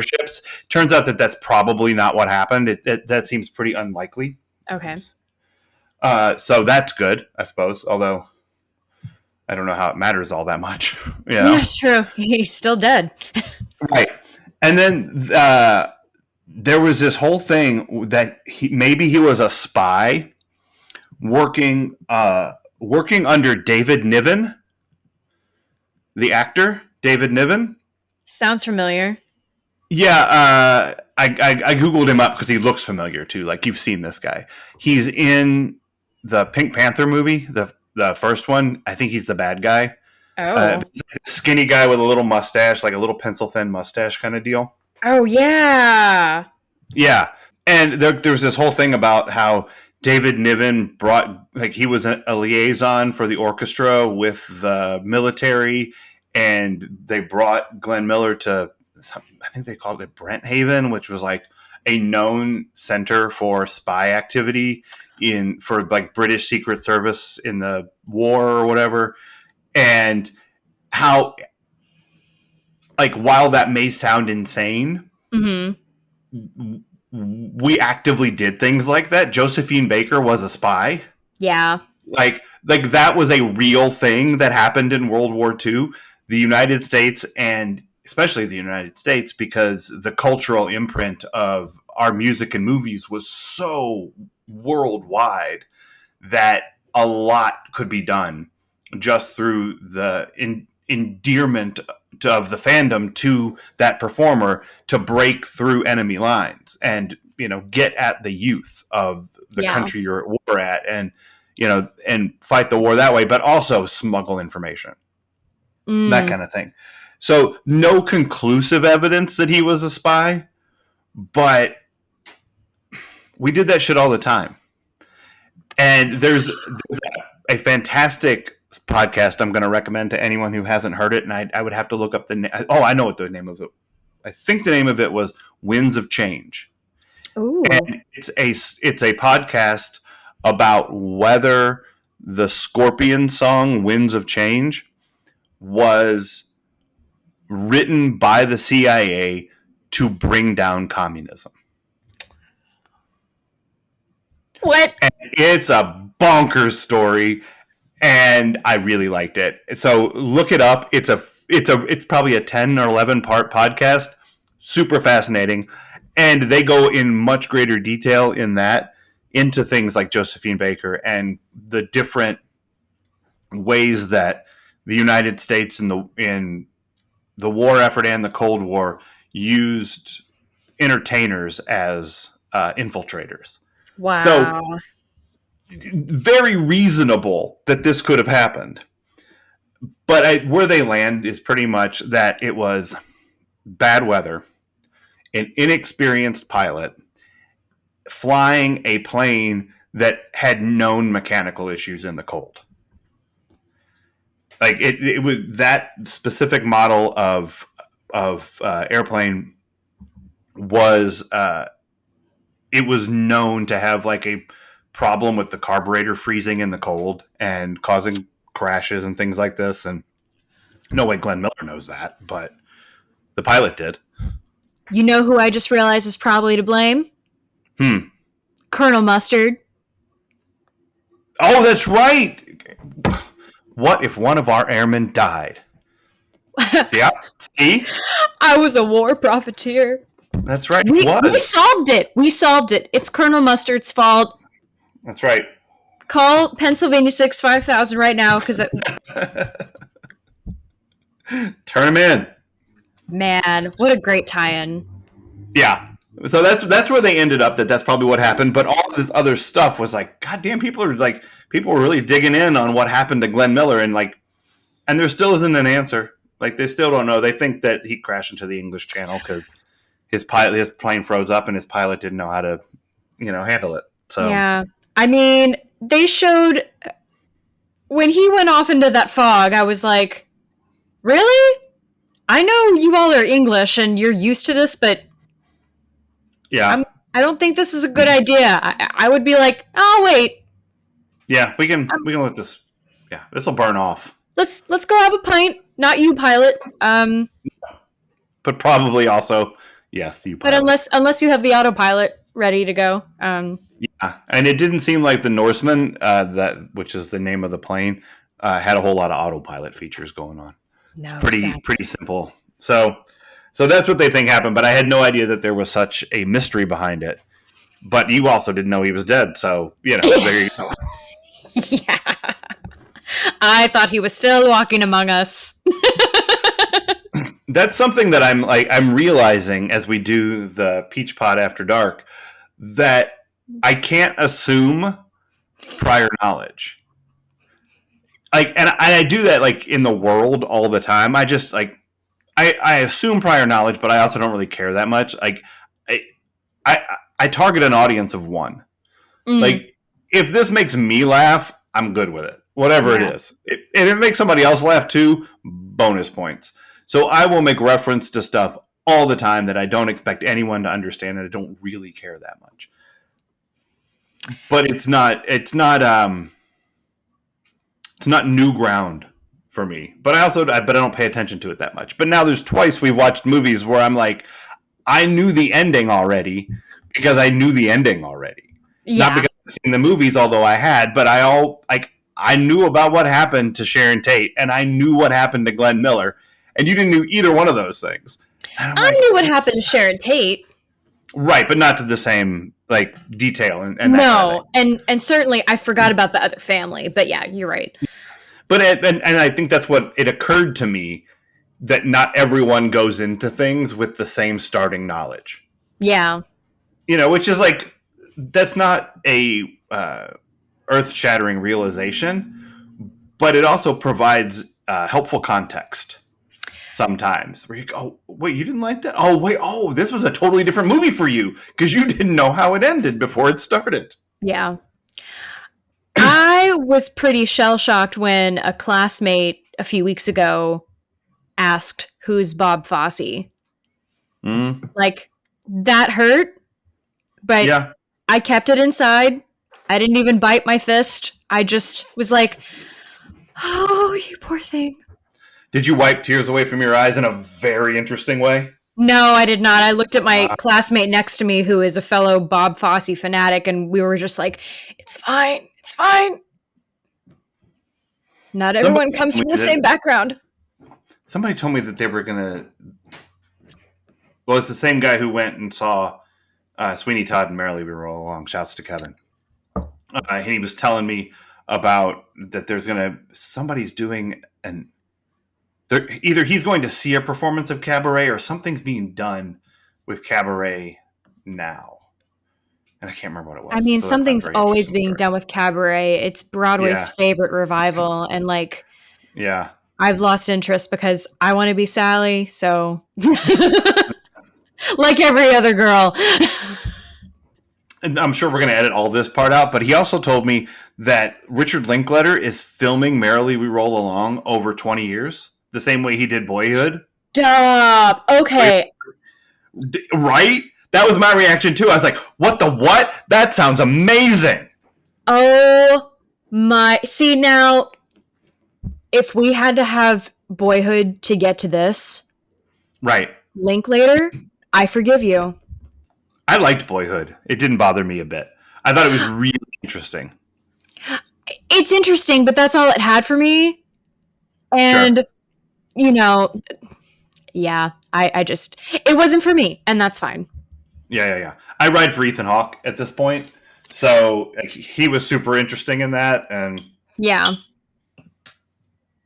ships. Turns out that that's probably not what happened. That seems pretty unlikely. Okay. So that's good, I suppose, although I don't know how it matters all that much. Yeah, it's true. He's still dead. Right. And then there was this whole thing that maybe he was a spy working under David Niven, the actor, David Niven. Sounds familiar. Yeah, I Googled him up because he looks familiar too. Like, you've seen this guy. He's in the Pink Panther movie, the first one. I think he's the bad guy. Oh. Skinny guy with a little mustache, like a little pencil thin mustache kind of deal. Oh, yeah. Yeah. And there was this whole thing about how David Niven he was a liaison for the orchestra with the military, and they brought Glenn Miller to, I think they called it Brent Haven, which was like a known center for spy activity for like British Secret Service in the war or whatever. And how, like, while that may sound insane, we actively did things like that. Josephine Baker was a spy. Yeah. Like that was a real thing that happened in World War II. The United States, and especially the United States, because the cultural imprint of our music and movies was so worldwide that a lot could be done just through the endearment of the fandom to that performer to break through enemy lines and, get at the youth of the country you're at war at, and, and fight the war that way, but also smuggle information, that kind of thing. So no conclusive evidence that he was a spy, but we did that shit all the time. And there's a fantastic podcast I'm going to recommend to anyone who hasn't heard it, and I would have to look up the name. Oh, I know what the name of it. I think the name of it was Winds of Change. Ooh. And it's a podcast about whether the Scorpion song Winds of Change was written by the CIA to bring down communism. What? And it's a bonkers story, and I really liked it. So look it up. It's probably a 10 or 11 part podcast. Super fascinating. And they go in much greater detail into things like Josephine Baker and the different ways that the United States in the war effort and the Cold War used entertainers as infiltrators. Wow. So very reasonable that this could have happened. But where they land is pretty much that it was bad weather, an inexperienced pilot flying a plane that had known mechanical issues in the cold. Like it was that specific model of airplane was it was known to have like a problem with the carburetor freezing in the cold and causing crashes and things like this. And no way Glenn Miller knows that, but the pilot did. You know who I just realized is probably to blame? Colonel Mustard. Oh, that's right. What if one of our airmen died? See? I was a war profiteer. That's right. We solved it. We solved it. It's Colonel Mustard's fault. That's right. Call Pennsylvania 65000 right now because turn him in. Man, what a great tie-in. Yeah. So that's where they ended up. That's probably what happened. But all of this other stuff was like, goddamn, people were really digging in on what happened to Glenn Miller, and there still isn't an answer. Like, they still don't know. They think that he crashed into the English Channel because his plane froze up and his pilot didn't know how to, handle it. So yeah, I mean, they showed when he went off into that fog. I was like, really? I know you all are English and you're used to this, but yeah, I don't think this is a good idea. I would be like, oh wait, yeah, we can let this. Yeah, this will burn off. Let's go have a pint. Not you, pilot. But probably also yes, you. Pilot. But unless you have the autopilot ready to go. Yeah, and it didn't seem like the Norseman, which is the name of the plane, had a whole lot of autopilot features going on. No, pretty simple. So that's what they think happened. But I had no idea that there was such a mystery behind it. But you also didn't know he was dead. So there you go. Yeah, I thought he was still walking among us. That's something that I'm realizing as we do the Peach Pod After Dark, that I can't assume prior knowledge. And I do that in the world all the time. I just I assume prior knowledge, but I also don't really care that much. I target an audience of one. If this makes me laugh, I'm good with it. Whatever it is. And if it makes somebody else laugh too, bonus points. So I will make reference to stuff all the time that I don't expect anyone to understand, and I don't really care that much. But it's not new ground for me. But I don't pay attention to it that much. But now there's twice we've watched movies where I'm like, I knew the ending already because I knew the ending already. Yeah. Not because I've seen the movies, although I had, but I knew about what happened to Sharon Tate, and I knew what happened to Glenn Miller, and you didn't know either one of those things. I knew what happened to Sharon Tate. Right, but not to the same detail and that no, kind of and certainly I forgot about the other family. But yeah, you're right. But and I think that's what it occurred to me, that not everyone goes into things with the same starting knowledge. Yeah, which is that's not a earth-shattering realization, but it also provides helpful context. Sometimes where you go, oh, wait, you didn't like that? Oh, wait, this was a totally different movie for you because you didn't know how it ended before it started. Yeah. I was pretty shell-shocked when a classmate a few weeks ago asked, who's Bob Fosse? That hurt, but yeah. I kept it inside. I didn't even bite my fist. I just was like, oh, you poor thing. Did you wipe tears away from your eyes in a very interesting way? No, I did not. I looked at my classmate next to me who is a fellow Bob Fosse fanatic, and we were just like, it's fine. It's fine. Not everyone comes from the same background. Somebody told me that they were going to... Well, it's the same guy who went and saw Sweeney Todd and Merrily We Roll Along. Shouts to Kevin. And he was telling me about that there's going to... Somebody's doing an... Either he's going to see a performance of Cabaret or something's being done with Cabaret now. and I can't remember what it I was. mean, So that's not a something's very always interesting being story. done with Cabaret. It's Broadway's Yeah, favorite revival, and like yeah. I've lost interest because I want to be Sally. So, like every other girl. And I'm sure we're going to edit all this part out, but he also told me that Richard Linklater is filming Merrily We Roll Along over 20 years, the same way he did Boyhood. Stop. Okay. Right? That was my reaction too. I was like, what the what? That sounds amazing. Oh my. See, now, if we had to have Boyhood to get to this, Right. Linklater, I forgive you. I liked Boyhood. It didn't bother me a bit. I thought it was really interesting. It's interesting, but that's all it had for me. And, Sure. you know, yeah, I just, it wasn't for me, and that's fine. Yeah. I ride for Ethan Hawke at this point. So he was super interesting in that. And Yeah.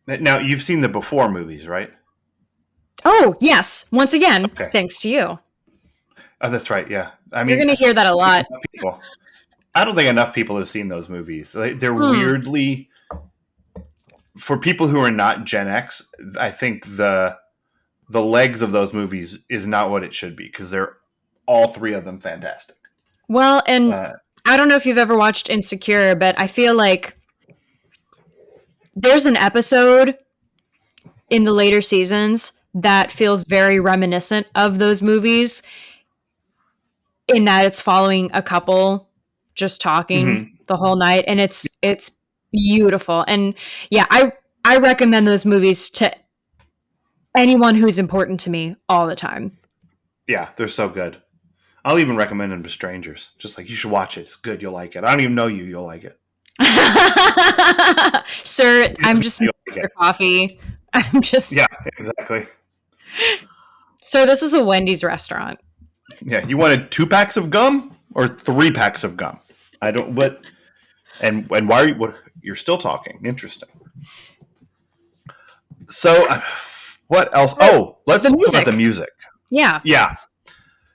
now you've seen the Before movies, right? Oh, yes. Once again, Okay. thanks to you. Oh, that's right. Yeah. I You're mean, going to hear that a lot. I don't think enough people have seen those movies. They're weirdly, for people who are not Gen X, I think the legs of those movies is not what it should be, because they're all three of them fantastic. Well, and I don't know if you've ever watched Insecure, but I feel like there's an episode in the later seasons that feels very reminiscent of those movies, in that it's following a couple just talking the whole night, and it's beautiful. And yeah, I recommend those movies to anyone who's important to me all the time. Yeah, they're so good. I'll even recommend them to strangers. Just like, you should watch it. It's good. You'll like it. I don't even know you. You'll like it. Sir, I'm just making your coffee. I'm just... Yeah, exactly. So this is a Wendy's restaurant. Yeah, you wanted 2 packs of gum or 3 packs of gum? I don't... What... And why are you... What, you're still talking. Interesting. So, what else? Oh, let's talk about the music. Yeah. Yeah.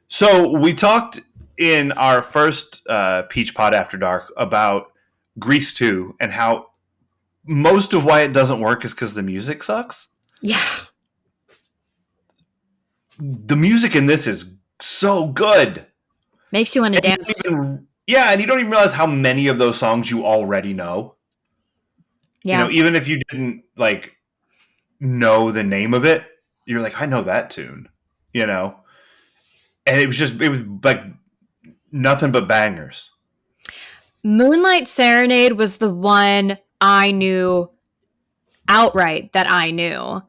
So we talked in our first Peach Pod After Dark about Grease 2 and how most of why it doesn't work is because the music sucks. Yeah. The music in this is so good. Makes you want to dance. And you don't even realize how many of those songs you already know. Yeah. You know, even if you didn't like know the name of it, you're like, I know that tune, you know? And it was like nothing but bangers. Moonlight Serenade was the one I knew outright that I knew.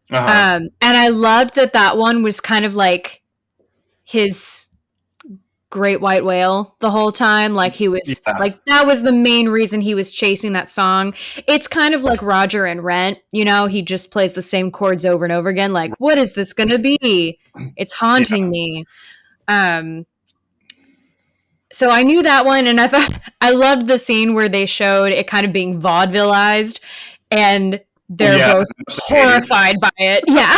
And I loved that one was kind of like his great white whale the whole time. Like he was like, that was the main reason he was chasing that song. It's kind of like Roger and Rent, you know, he just plays the same chords over and over again. Like, what is this going to be? It's haunting me. So I knew that one, and I thought I loved the scene where they showed it kind of being vaudevilized, and they're both horrified by it. Yeah.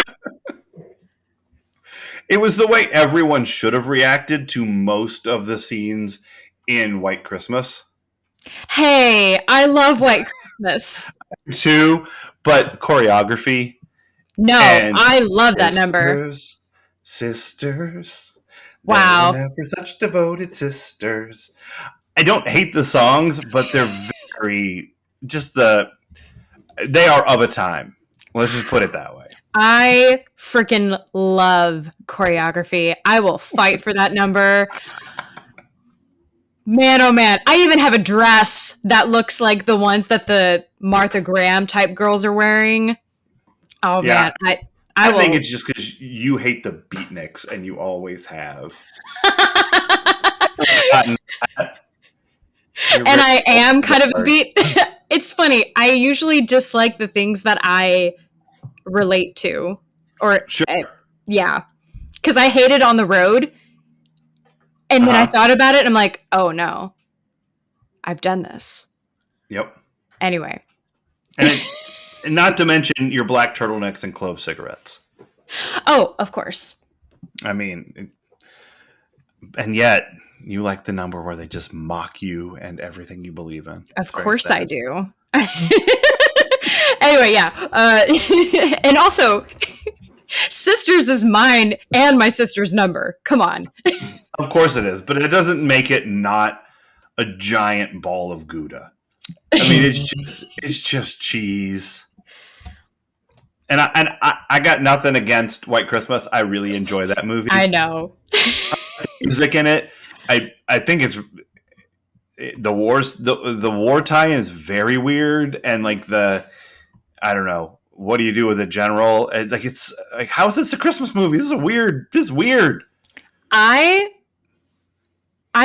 It was the way everyone should have reacted to most of the scenes in White Christmas. Hey, I love White Christmas. Too, but choreography. No, I love that number. Sisters. Wow. They're never such devoted sisters. I don't hate the songs, but they're very they are of a time. Let's just put it that way. I freaking love choreography. I will fight for that number. Man, oh man. I even have a dress that looks like the ones that the Martha Graham type girls are wearing. Oh man. I think it's just because you hate the beatniks, and you always have. And I am kind of a beat. It's funny. I usually dislike the things that I relate to. Or, yeah. Because I hate it on the road. And then I thought about it, and I'm like, oh no. I've done this. Yep. Anyway. And not to mention your black turtlenecks and clove cigarettes. Oh, of course. I mean, and yet You like the number where they just mock you and everything you believe in. Of course I do. Anyway, yeah. And also, sisters is mine and my sister's number. Come on. Of course it is, but it doesn't make it not a giant ball of Gouda. I mean, it's just cheese. And I got nothing against White Christmas. I really enjoy that movie. I know. Music in it. I think it's the war tie is very weird, and like I don't know, what do you do with a general? Like, it's like, how is this a Christmas movie? This is weird. I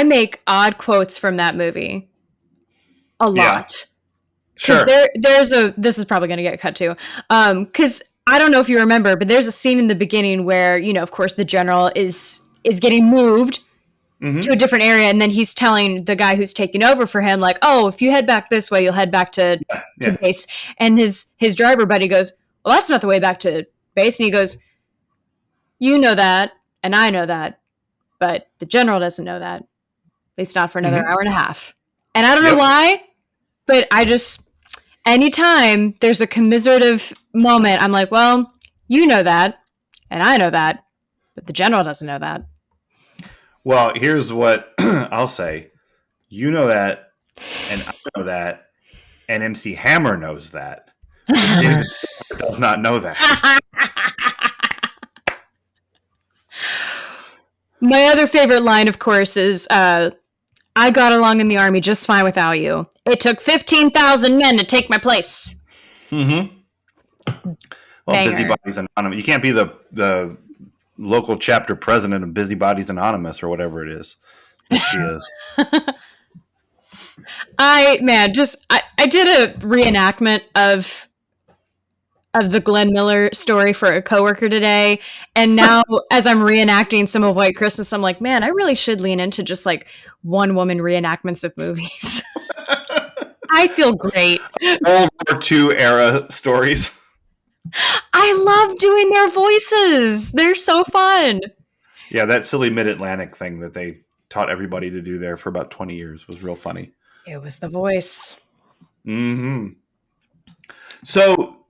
make odd quotes from that movie a lot. Yeah. Sure. This is probably going to get cut too. Cause I don't know if you remember, but there's a scene in the beginning where, of course the general is getting moved to a different area. And then he's telling the guy who's taking over for him, like, oh, if you head back this way, you'll head back to base. And his driver buddy goes, well, that's not the way back to base. And he goes, you know that. And I know that, but the general doesn't know that. At least not for another hour and a half. And I don't know why, but anytime there's a commiserative moment, I'm like, well, you know that, and I know that, but the general doesn't know that. Well, here's what I'll say. You know that, and I know that, and MC Hammer knows that. David does not know that. My other favorite line, of course, is, I got along in the army just fine without you. It took 15,000 men to take my place. Mm-hmm. Well, Busybodies Anonymous. You can't be the local chapter president of Busybodies Anonymous or whatever it is that she is. I did a reenactment of the Glenn Miller story for a coworker today. And now as I'm reenacting some of White Christmas, I'm like, man, I really should lean into just like one woman reenactments of movies. I feel great. World War II era stories. I love doing their voices. They're so fun. Yeah, that silly Mid-Atlantic thing that they taught everybody to do there for about 20 years was real funny. It was the voice. Mm-hmm. So,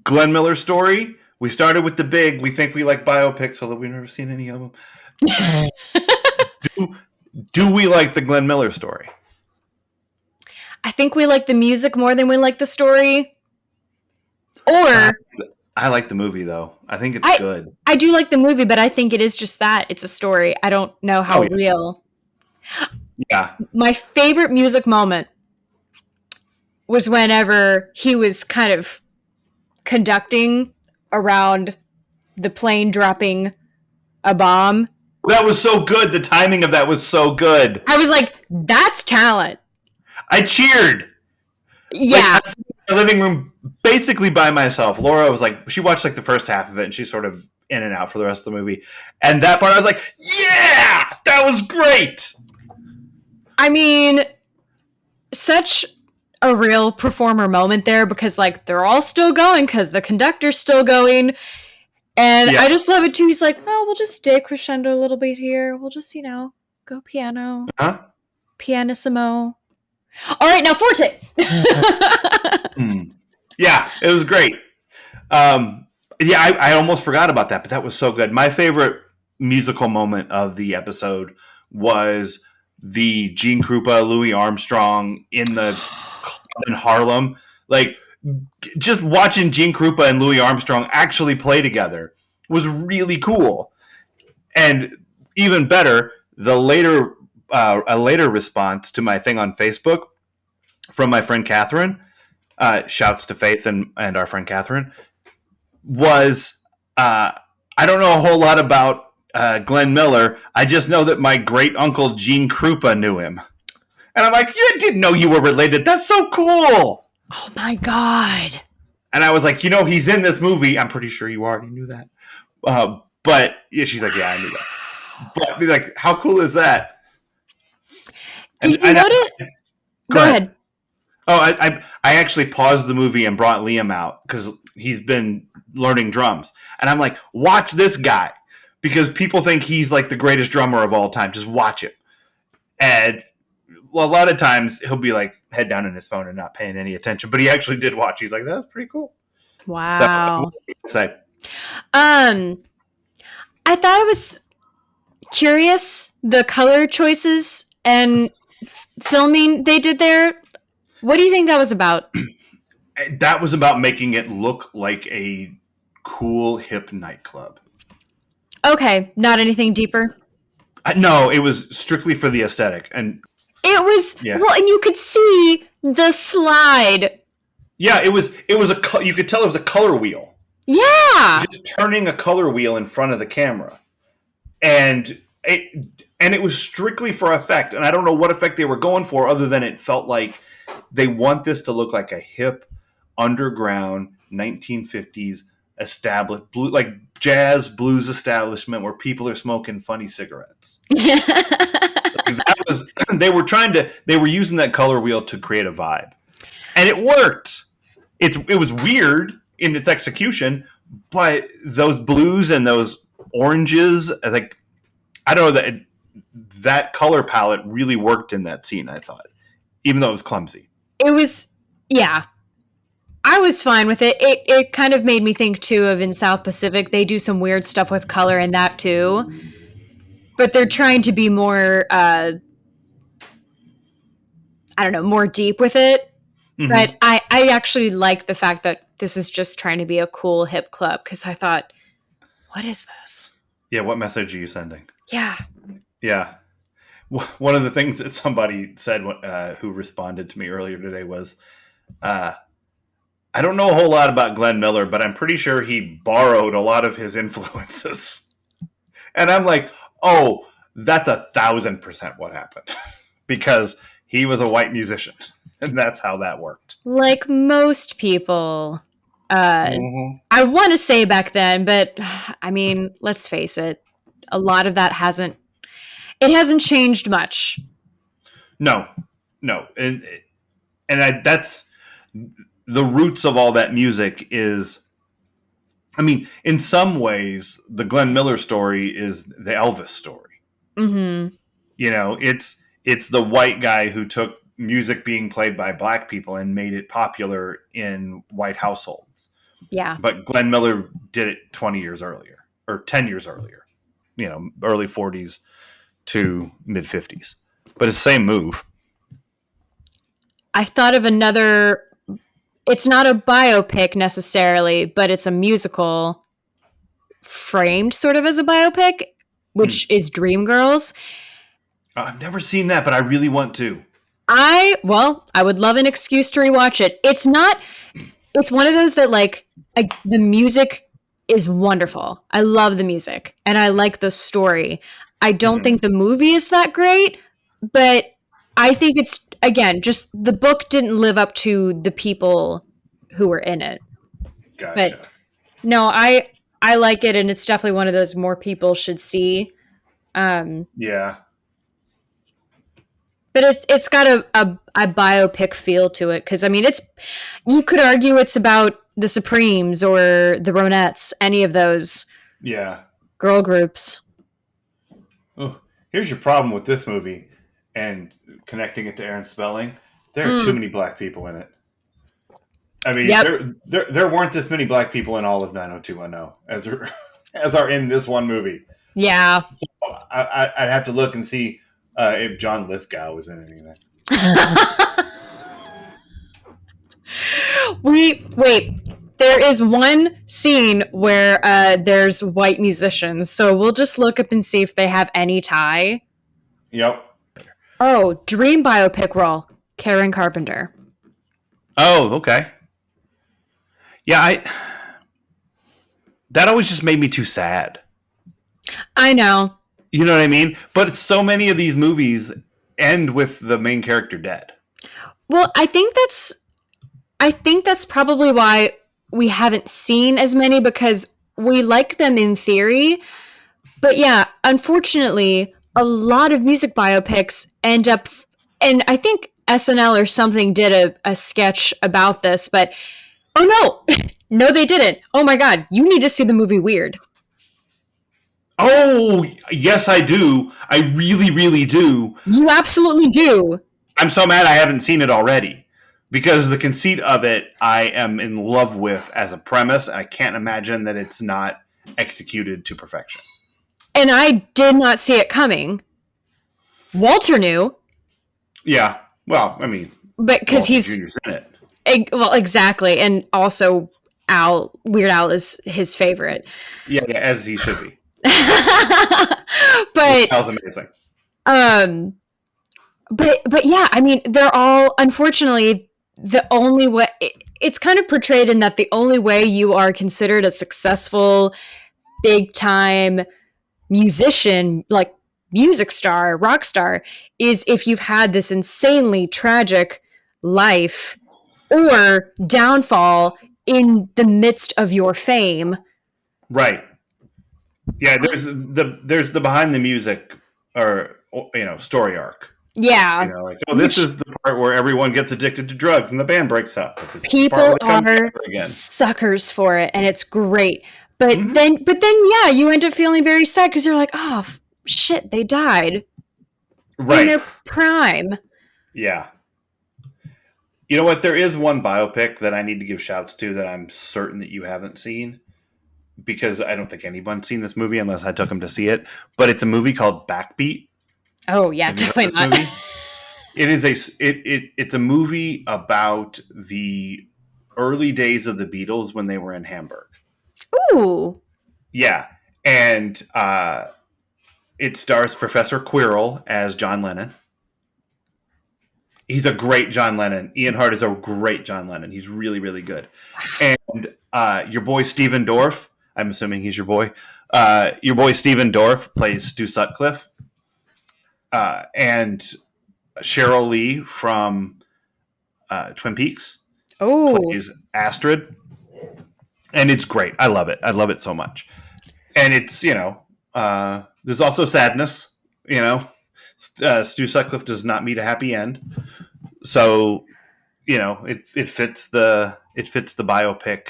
Glenn Miller story. We started with the big. We think we like biopics, although we've never seen any of them. Do we like the Glenn Miller story? I think we like the music more than we like the story. Or I like the movie, though. I think it's good. I do like the movie, but I think it is just that. It's a story. I don't know how real. Yeah. My favorite music moment was whenever he was kind of conducting around the plane dropping a bomb. That was so good. The timing of that was so good. I was like, that's talent. I cheered. Yeah. Like, I was in the living room basically by myself. Laura was like, she watched like the first half of it and she's sort of in and out for the rest of the movie. And that part I was like, yeah, that was great. I mean, such a real performer moment there because like they're all still going because the conductor's still going. And I just love it too. He's like, oh, we'll just stay crescendo a little bit here. We'll just, go piano. Huh? Pianissimo. All right, now forte. Yeah, it was great. I almost forgot about that, but that was so good. My favorite musical moment of the episode was the Gene Krupa, Louis Armstrong in the club in Harlem. Like, just watching Gene Krupa and Louis Armstrong actually play together was really cool. And even better, a later response to my thing on Facebook from my friend Catherine, shouts to Faith and our friend Catherine, was, I don't know a whole lot about Glenn Miller. I just know that my great uncle Gene Krupa knew him. And I'm like, you didn't know you were related. That's so cool. Oh my God. And I was like, he's in this movie. I'm pretty sure you already knew that. But yeah, she's like, yeah, I knew that. But like, how cool is that? Did you notice? Go ahead. Oh, I actually paused the movie and brought Liam out because he's been learning drums. And I'm like, watch this guy. Because people think he's like the greatest drummer of all time. Just watch it. And well, a lot of times he'll be like head down in his phone and not paying any attention, but he actually did watch. He's like, "That's pretty cool." So, Wow. say, Um, I thought it was curious the color choices and filming they did there. What do you think that was about? that was about making it look like a cool hip nightclub. Okay, not anything deeper. No, it was strictly for the aesthetic, and It was well, and you could see the slide. Yeah, it was a. You could tell it was a color wheel. Yeah, just turning a color wheel in front of the camera, and it was strictly for effect. And I don't know what effect they were going for, other than it felt like they want this to look like a hip, underground 1950s established like jazz blues establishment where people are smoking funny cigarettes. That was they were using that color wheel to create a vibe, and it worked. It was weird in its execution, but those blues and those oranges, like I don't know, that color palette really worked in that scene. I thought, even though it was clumsy, it was. Yeah, I was fine with it. It kind of made me think too of in South Pacific. They do some weird stuff with color in that too, but they're trying to be more. I don't know, more deep with it. Mm-hmm. But I actually like the fact that this is just trying to be a cool hip club, because I thought, what is this? Yeah, what message are you sending? Yeah. Yeah. One of the things that somebody said who responded to me earlier today was, I don't know a whole lot about Glenn Miller, but I'm pretty sure he borrowed a lot of his influences. And I'm like, oh, that's 1,000% what happened. Because he was a white musician, and that's how that worked. Like most people. I want to say back then, but I mean, let's face it, a lot of that hasn't changed much. No. And that's the roots of all that music is, I mean, in some ways, the Glenn Miller story is the Elvis story. Mm-hmm. You know, it's the white guy who took music being played by black people and made it popular in white households. Yeah. But Glenn Miller did it 20 years earlier, or 10 years earlier, you know, early 40s to mid 50s. But it's the same move. I thought of another, it's not a biopic necessarily, but it's a musical framed sort of as a biopic, which is Dreamgirls. I've never seen that, but I really want to. I would love an excuse to rewatch it. It's one of those that like the music is wonderful. I love the music and I like the story. I don't think the movie is that great, but I think it's, again, just the book didn't live up to the people who were in it. Gotcha. But no, I like it, and it's definitely one of those more people should see. Yeah. But it's got a biopic feel to it, because I mean, you could argue it's about the Supremes or the Ronettes, any of those girl groups. Oh, here's your problem with this movie, and connecting it to Aaron Spelling. There are too many black people in it. I mean, there weren't this many black people in all of 90210 as are in this one movie. Yeah. So I'd have to look and see if John Lithgow was in anything. Wait. There is one scene where there's white musicians, so we'll just look up and see if they have any tie. Yep. Oh, dream biopic role, Karen Carpenter. Oh, okay. Yeah, that always just made me too sad. I know. You know what I mean? But so many of these movies end with the main character dead. Well, I think that's probably why we haven't seen as many, because we like them in theory. But yeah, unfortunately, a lot of music biopics end up, and I think SNL or something did a sketch about this, but oh no, no, they didn't. Oh my God, you need to see the movie Weird. Oh, yes, I do. I really, really do. You absolutely do. I'm so mad I haven't seen it already because the conceit of it I am in love with as a premise. I can't imagine that it's not executed to perfection. And I did not see it coming. Walter knew. Yeah. Well, I mean, but because Walter he's Jr.'s in it. Well, exactly, and also Weird Al is his favorite. Yeah, as he should be. But Al's amazing. But yeah, I mean, they're all, unfortunately, the only way. It's kind of portrayed in that the only way you are considered a successful, big time musician, like music star, rock star, is if you've had this insanely tragic life or downfall in the midst of your fame. Right. Yeah, there's the behind the music or story arc. Yeah. Like, this is the part where everyone gets addicted to drugs and the band breaks up. People are suckers for it, and it's great. But then, yeah, you end up feeling very sad because you're like, oh, shit, they died. Right. In their prime. Yeah. You know what? There is one biopic that I need to give shouts to that I'm certain that you haven't seen, because I don't think anyone's seen this movie unless I took them to see it. But it's a movie called Backbeat. Oh yeah, definitely not. Movie? It's a movie about the early days of the Beatles when they were in Hamburg. Ooh. Yeah, and it stars Professor Quirrell as John Lennon. He's a great John Lennon. Ian Hart is a great John Lennon. He's really, really good. And your boy Stephen Dorff, I'm assuming he's your boy. Your boy Stephen Dorff plays Stu Sutcliffe. And Cheryl Lee from Twin Peaks plays Astrid. And it's great. I love it. I love it so much. And it's, there's also sadness, Stu Sutcliffe does not meet a happy end. So, it fits the biopic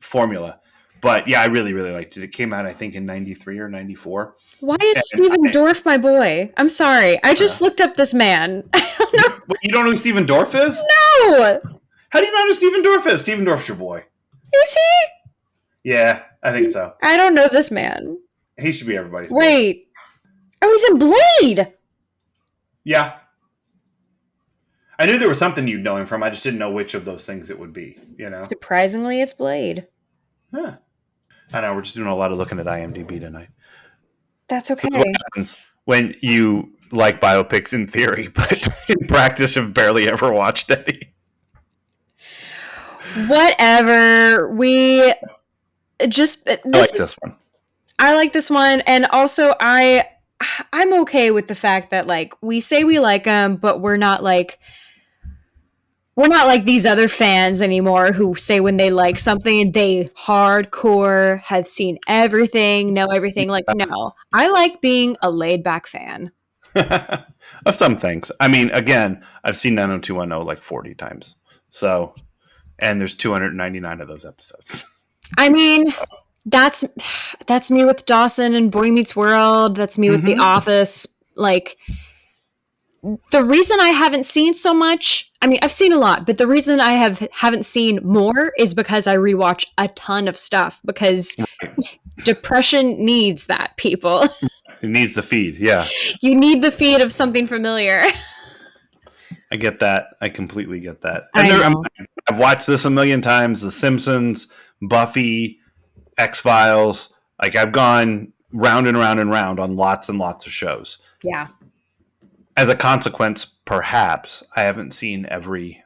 formula. But yeah, I really, really liked it. It came out, I think, in 93 or 94. Why is Stephen Dorff my boy? I'm sorry. I just looked up this man. I don't know. You don't know who Stephen Dorff is? No! How do you not know who Stephen Dorff is? Stephen Dorff's your boy. Is he? Yeah, I think so. I don't know this man. He should be everybody's boy. Wait. Oh, he's in Blade! Yeah. I knew there was something you'd know him from. I just didn't know which of those things it would be, Surprisingly, it's Blade. Huh. I know, we're just doing a lot of looking at IMDb tonight. That's okay. So what happens when you like biopics in theory, but in practice you've barely ever watched any? Whatever. We just... I like this one. I like this one, and also I'm okay with the fact that, like, we say we like them, but we're not like these other fans anymore who say when they like something, they hardcore have seen everything, know everything. Like, no, I like being a laid back fan of some things. I mean, again, I've seen 90210 like 40 times. So, and there's 299 of those episodes. I mean, that's me with Dawson and Boy Meets World. That's me with The Office. Like, the reason I haven't seen so much, I mean, I've seen a lot, but the reason I haven't seen more is because I rewatch a ton of stuff, because depression needs that, people. It needs the feed, yeah. You need the feed of something familiar. I get that. I completely get that. And I've watched this a million times. The Simpsons, Buffy, X-Files. Like, I've gone round and round and round on lots and lots of shows. Yeah. As a consequence, perhaps, I haven't seen every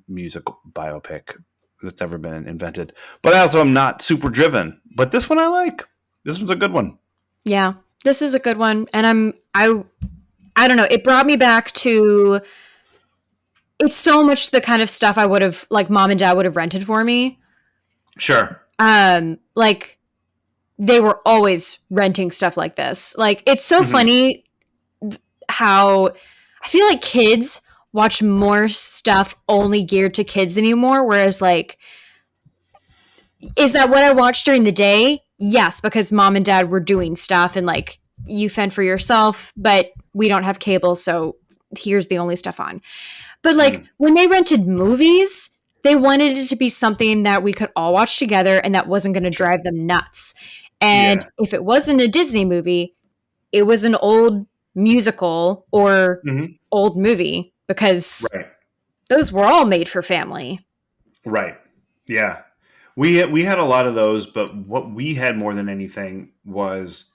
music biopic that's ever been invented. But I also am not super driven. But this one I like. This one's a good one. Yeah, this is a good one. And I don't know. It brought me back to... It's so much the kind of stuff I would have, like, mom and dad would have rented for me. Sure. Like, they were always renting stuff like this. Like, it's so funny how I feel like kids watch more stuff only geared to kids anymore, whereas, like, is that what I watch during the day? yes, because mom and dad were doing stuff and like you fend for yourself, but we don't have cable, so here's the only stuff on. But like when they rented movies, they wanted it to be something that we could all watch together and that wasn't going to drive them nuts. And if it wasn't a Disney movie, it was an old musical or old movie because those were all made for family. Right. Yeah. We had a lot of those, but what we had more than anything was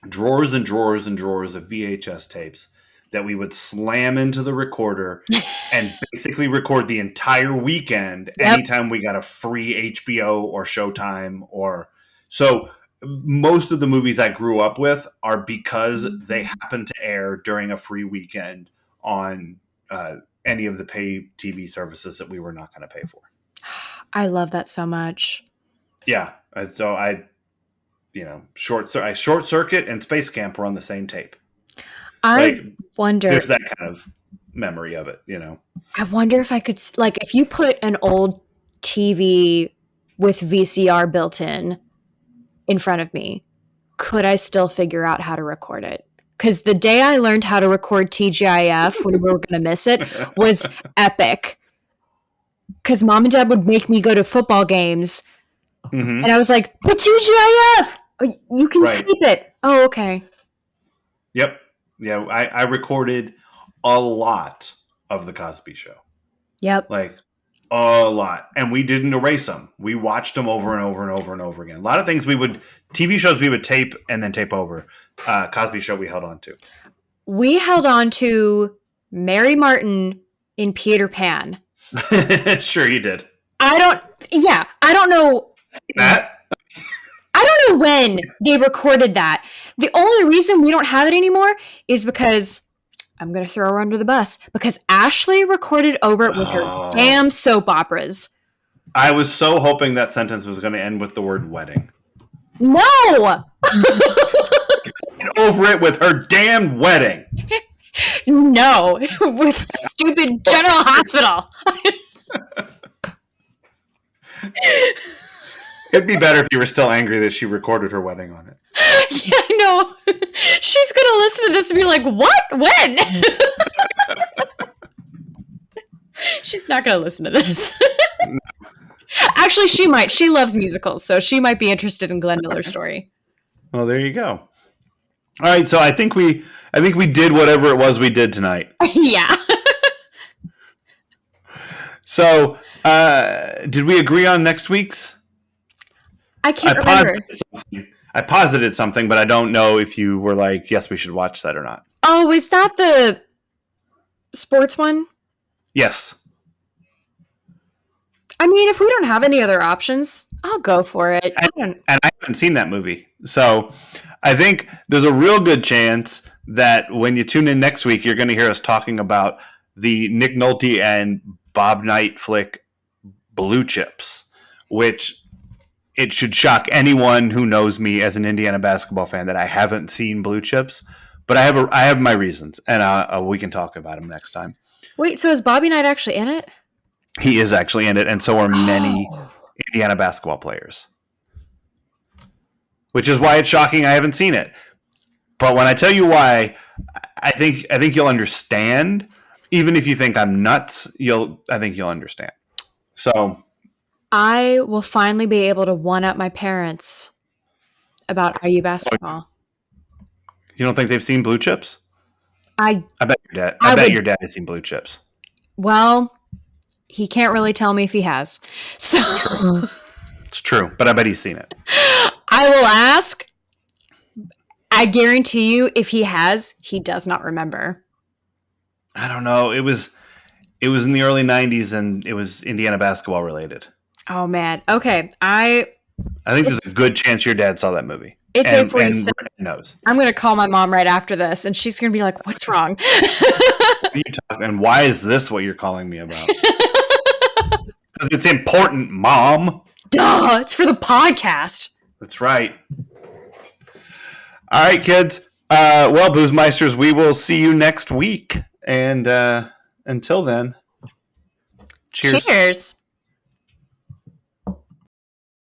drawers and drawers and drawers of VHS tapes that we would slam into the recorder and basically record the entire weekend anytime we got a free HBO or Showtime or so. Most of the movies I grew up with are because they happen to air during a free weekend on any of the pay TV services that we were not going to pay for. I love that so much. Yeah. So I short circuit and Space Camp were on the same tape. I wonder. There's that kind of memory of it, I wonder if I could, like, if you put an old TV with VCR built in front of me, could I still figure out how to record it? Because the day I learned how to record TGIF when we were going to miss it was epic. Because mom and dad would make me go to football games. And I was like, but TGIF! You can tape it. Oh, okay. Yep. Yeah, I recorded a lot of The Cosby Show. Yep. Like, a lot. And we didn't erase them. We watched them over and over and over and over again. A lot of things TV shows we would tape and then tape over. Cosby Show we held on to. We held on to Mary Martin in Peter Pan. Sure you did. I don't know. That? I don't know when they recorded that. The only reason we don't have it anymore is because I'm going to throw her under the bus because Ashley recorded over it with her damn soap operas. I was so hoping that sentence was going to end with the word wedding. No! Over it with her damn wedding. No, with stupid General Hospital. It'd be better if you were still angry that she recorded her wedding on it. Yeah, I know. She's going to listen to this and be like, what? When? She's not going to listen to this. Actually, she might. She loves musicals, so she might be interested in Glenn Miller's story. Well, there you go. All right, so I think we did whatever it was we did tonight. Yeah. So, did we agree on next week's? I can't remember. I posited something, but I don't know if you were like, yes, we should watch that or not. Oh, is that the sports one? Yes. I mean, if we don't have any other options, I'll go for it. And I haven't seen that movie. So I think there's a real good chance that when you tune in next week, you're going to hear us talking about the Nick Nolte and Bob Knight flick Blue Chips, which it should shock anyone who knows me as an Indiana basketball fan that I haven't seen Blue Chips, but I have my reasons, and we can talk about them next time. Wait, so is Bobby Knight actually in it? He is actually in it, and so are many Indiana basketball players, which is why it's shocking I haven't seen it. But when I tell you why, I think you'll understand. Even if you think I'm nuts, I think you'll understand. So I will finally be able to one-up my parents about IU basketball. You don't think they've seen Blue Chips? I bet your dad. I bet your dad has seen Blue Chips. Well, he can't really tell me if he has. So it's true, but I bet he's seen it. I will ask. I guarantee you, if he has, he does not remember. I don't know. It was in the early 90s, and it was Indiana basketball related. Oh, man. Okay. I think there's a good chance your dad saw that movie. It's 8:46. Knows. I'm going to call my mom right after this, and she's going to be like, what's wrong? And why is this what you're calling me about? Because it's important, Mom. Duh. It's for the podcast. That's right. All right, kids. Well, Boozmeisters, we will see you next week. And until then, cheers. Cheers.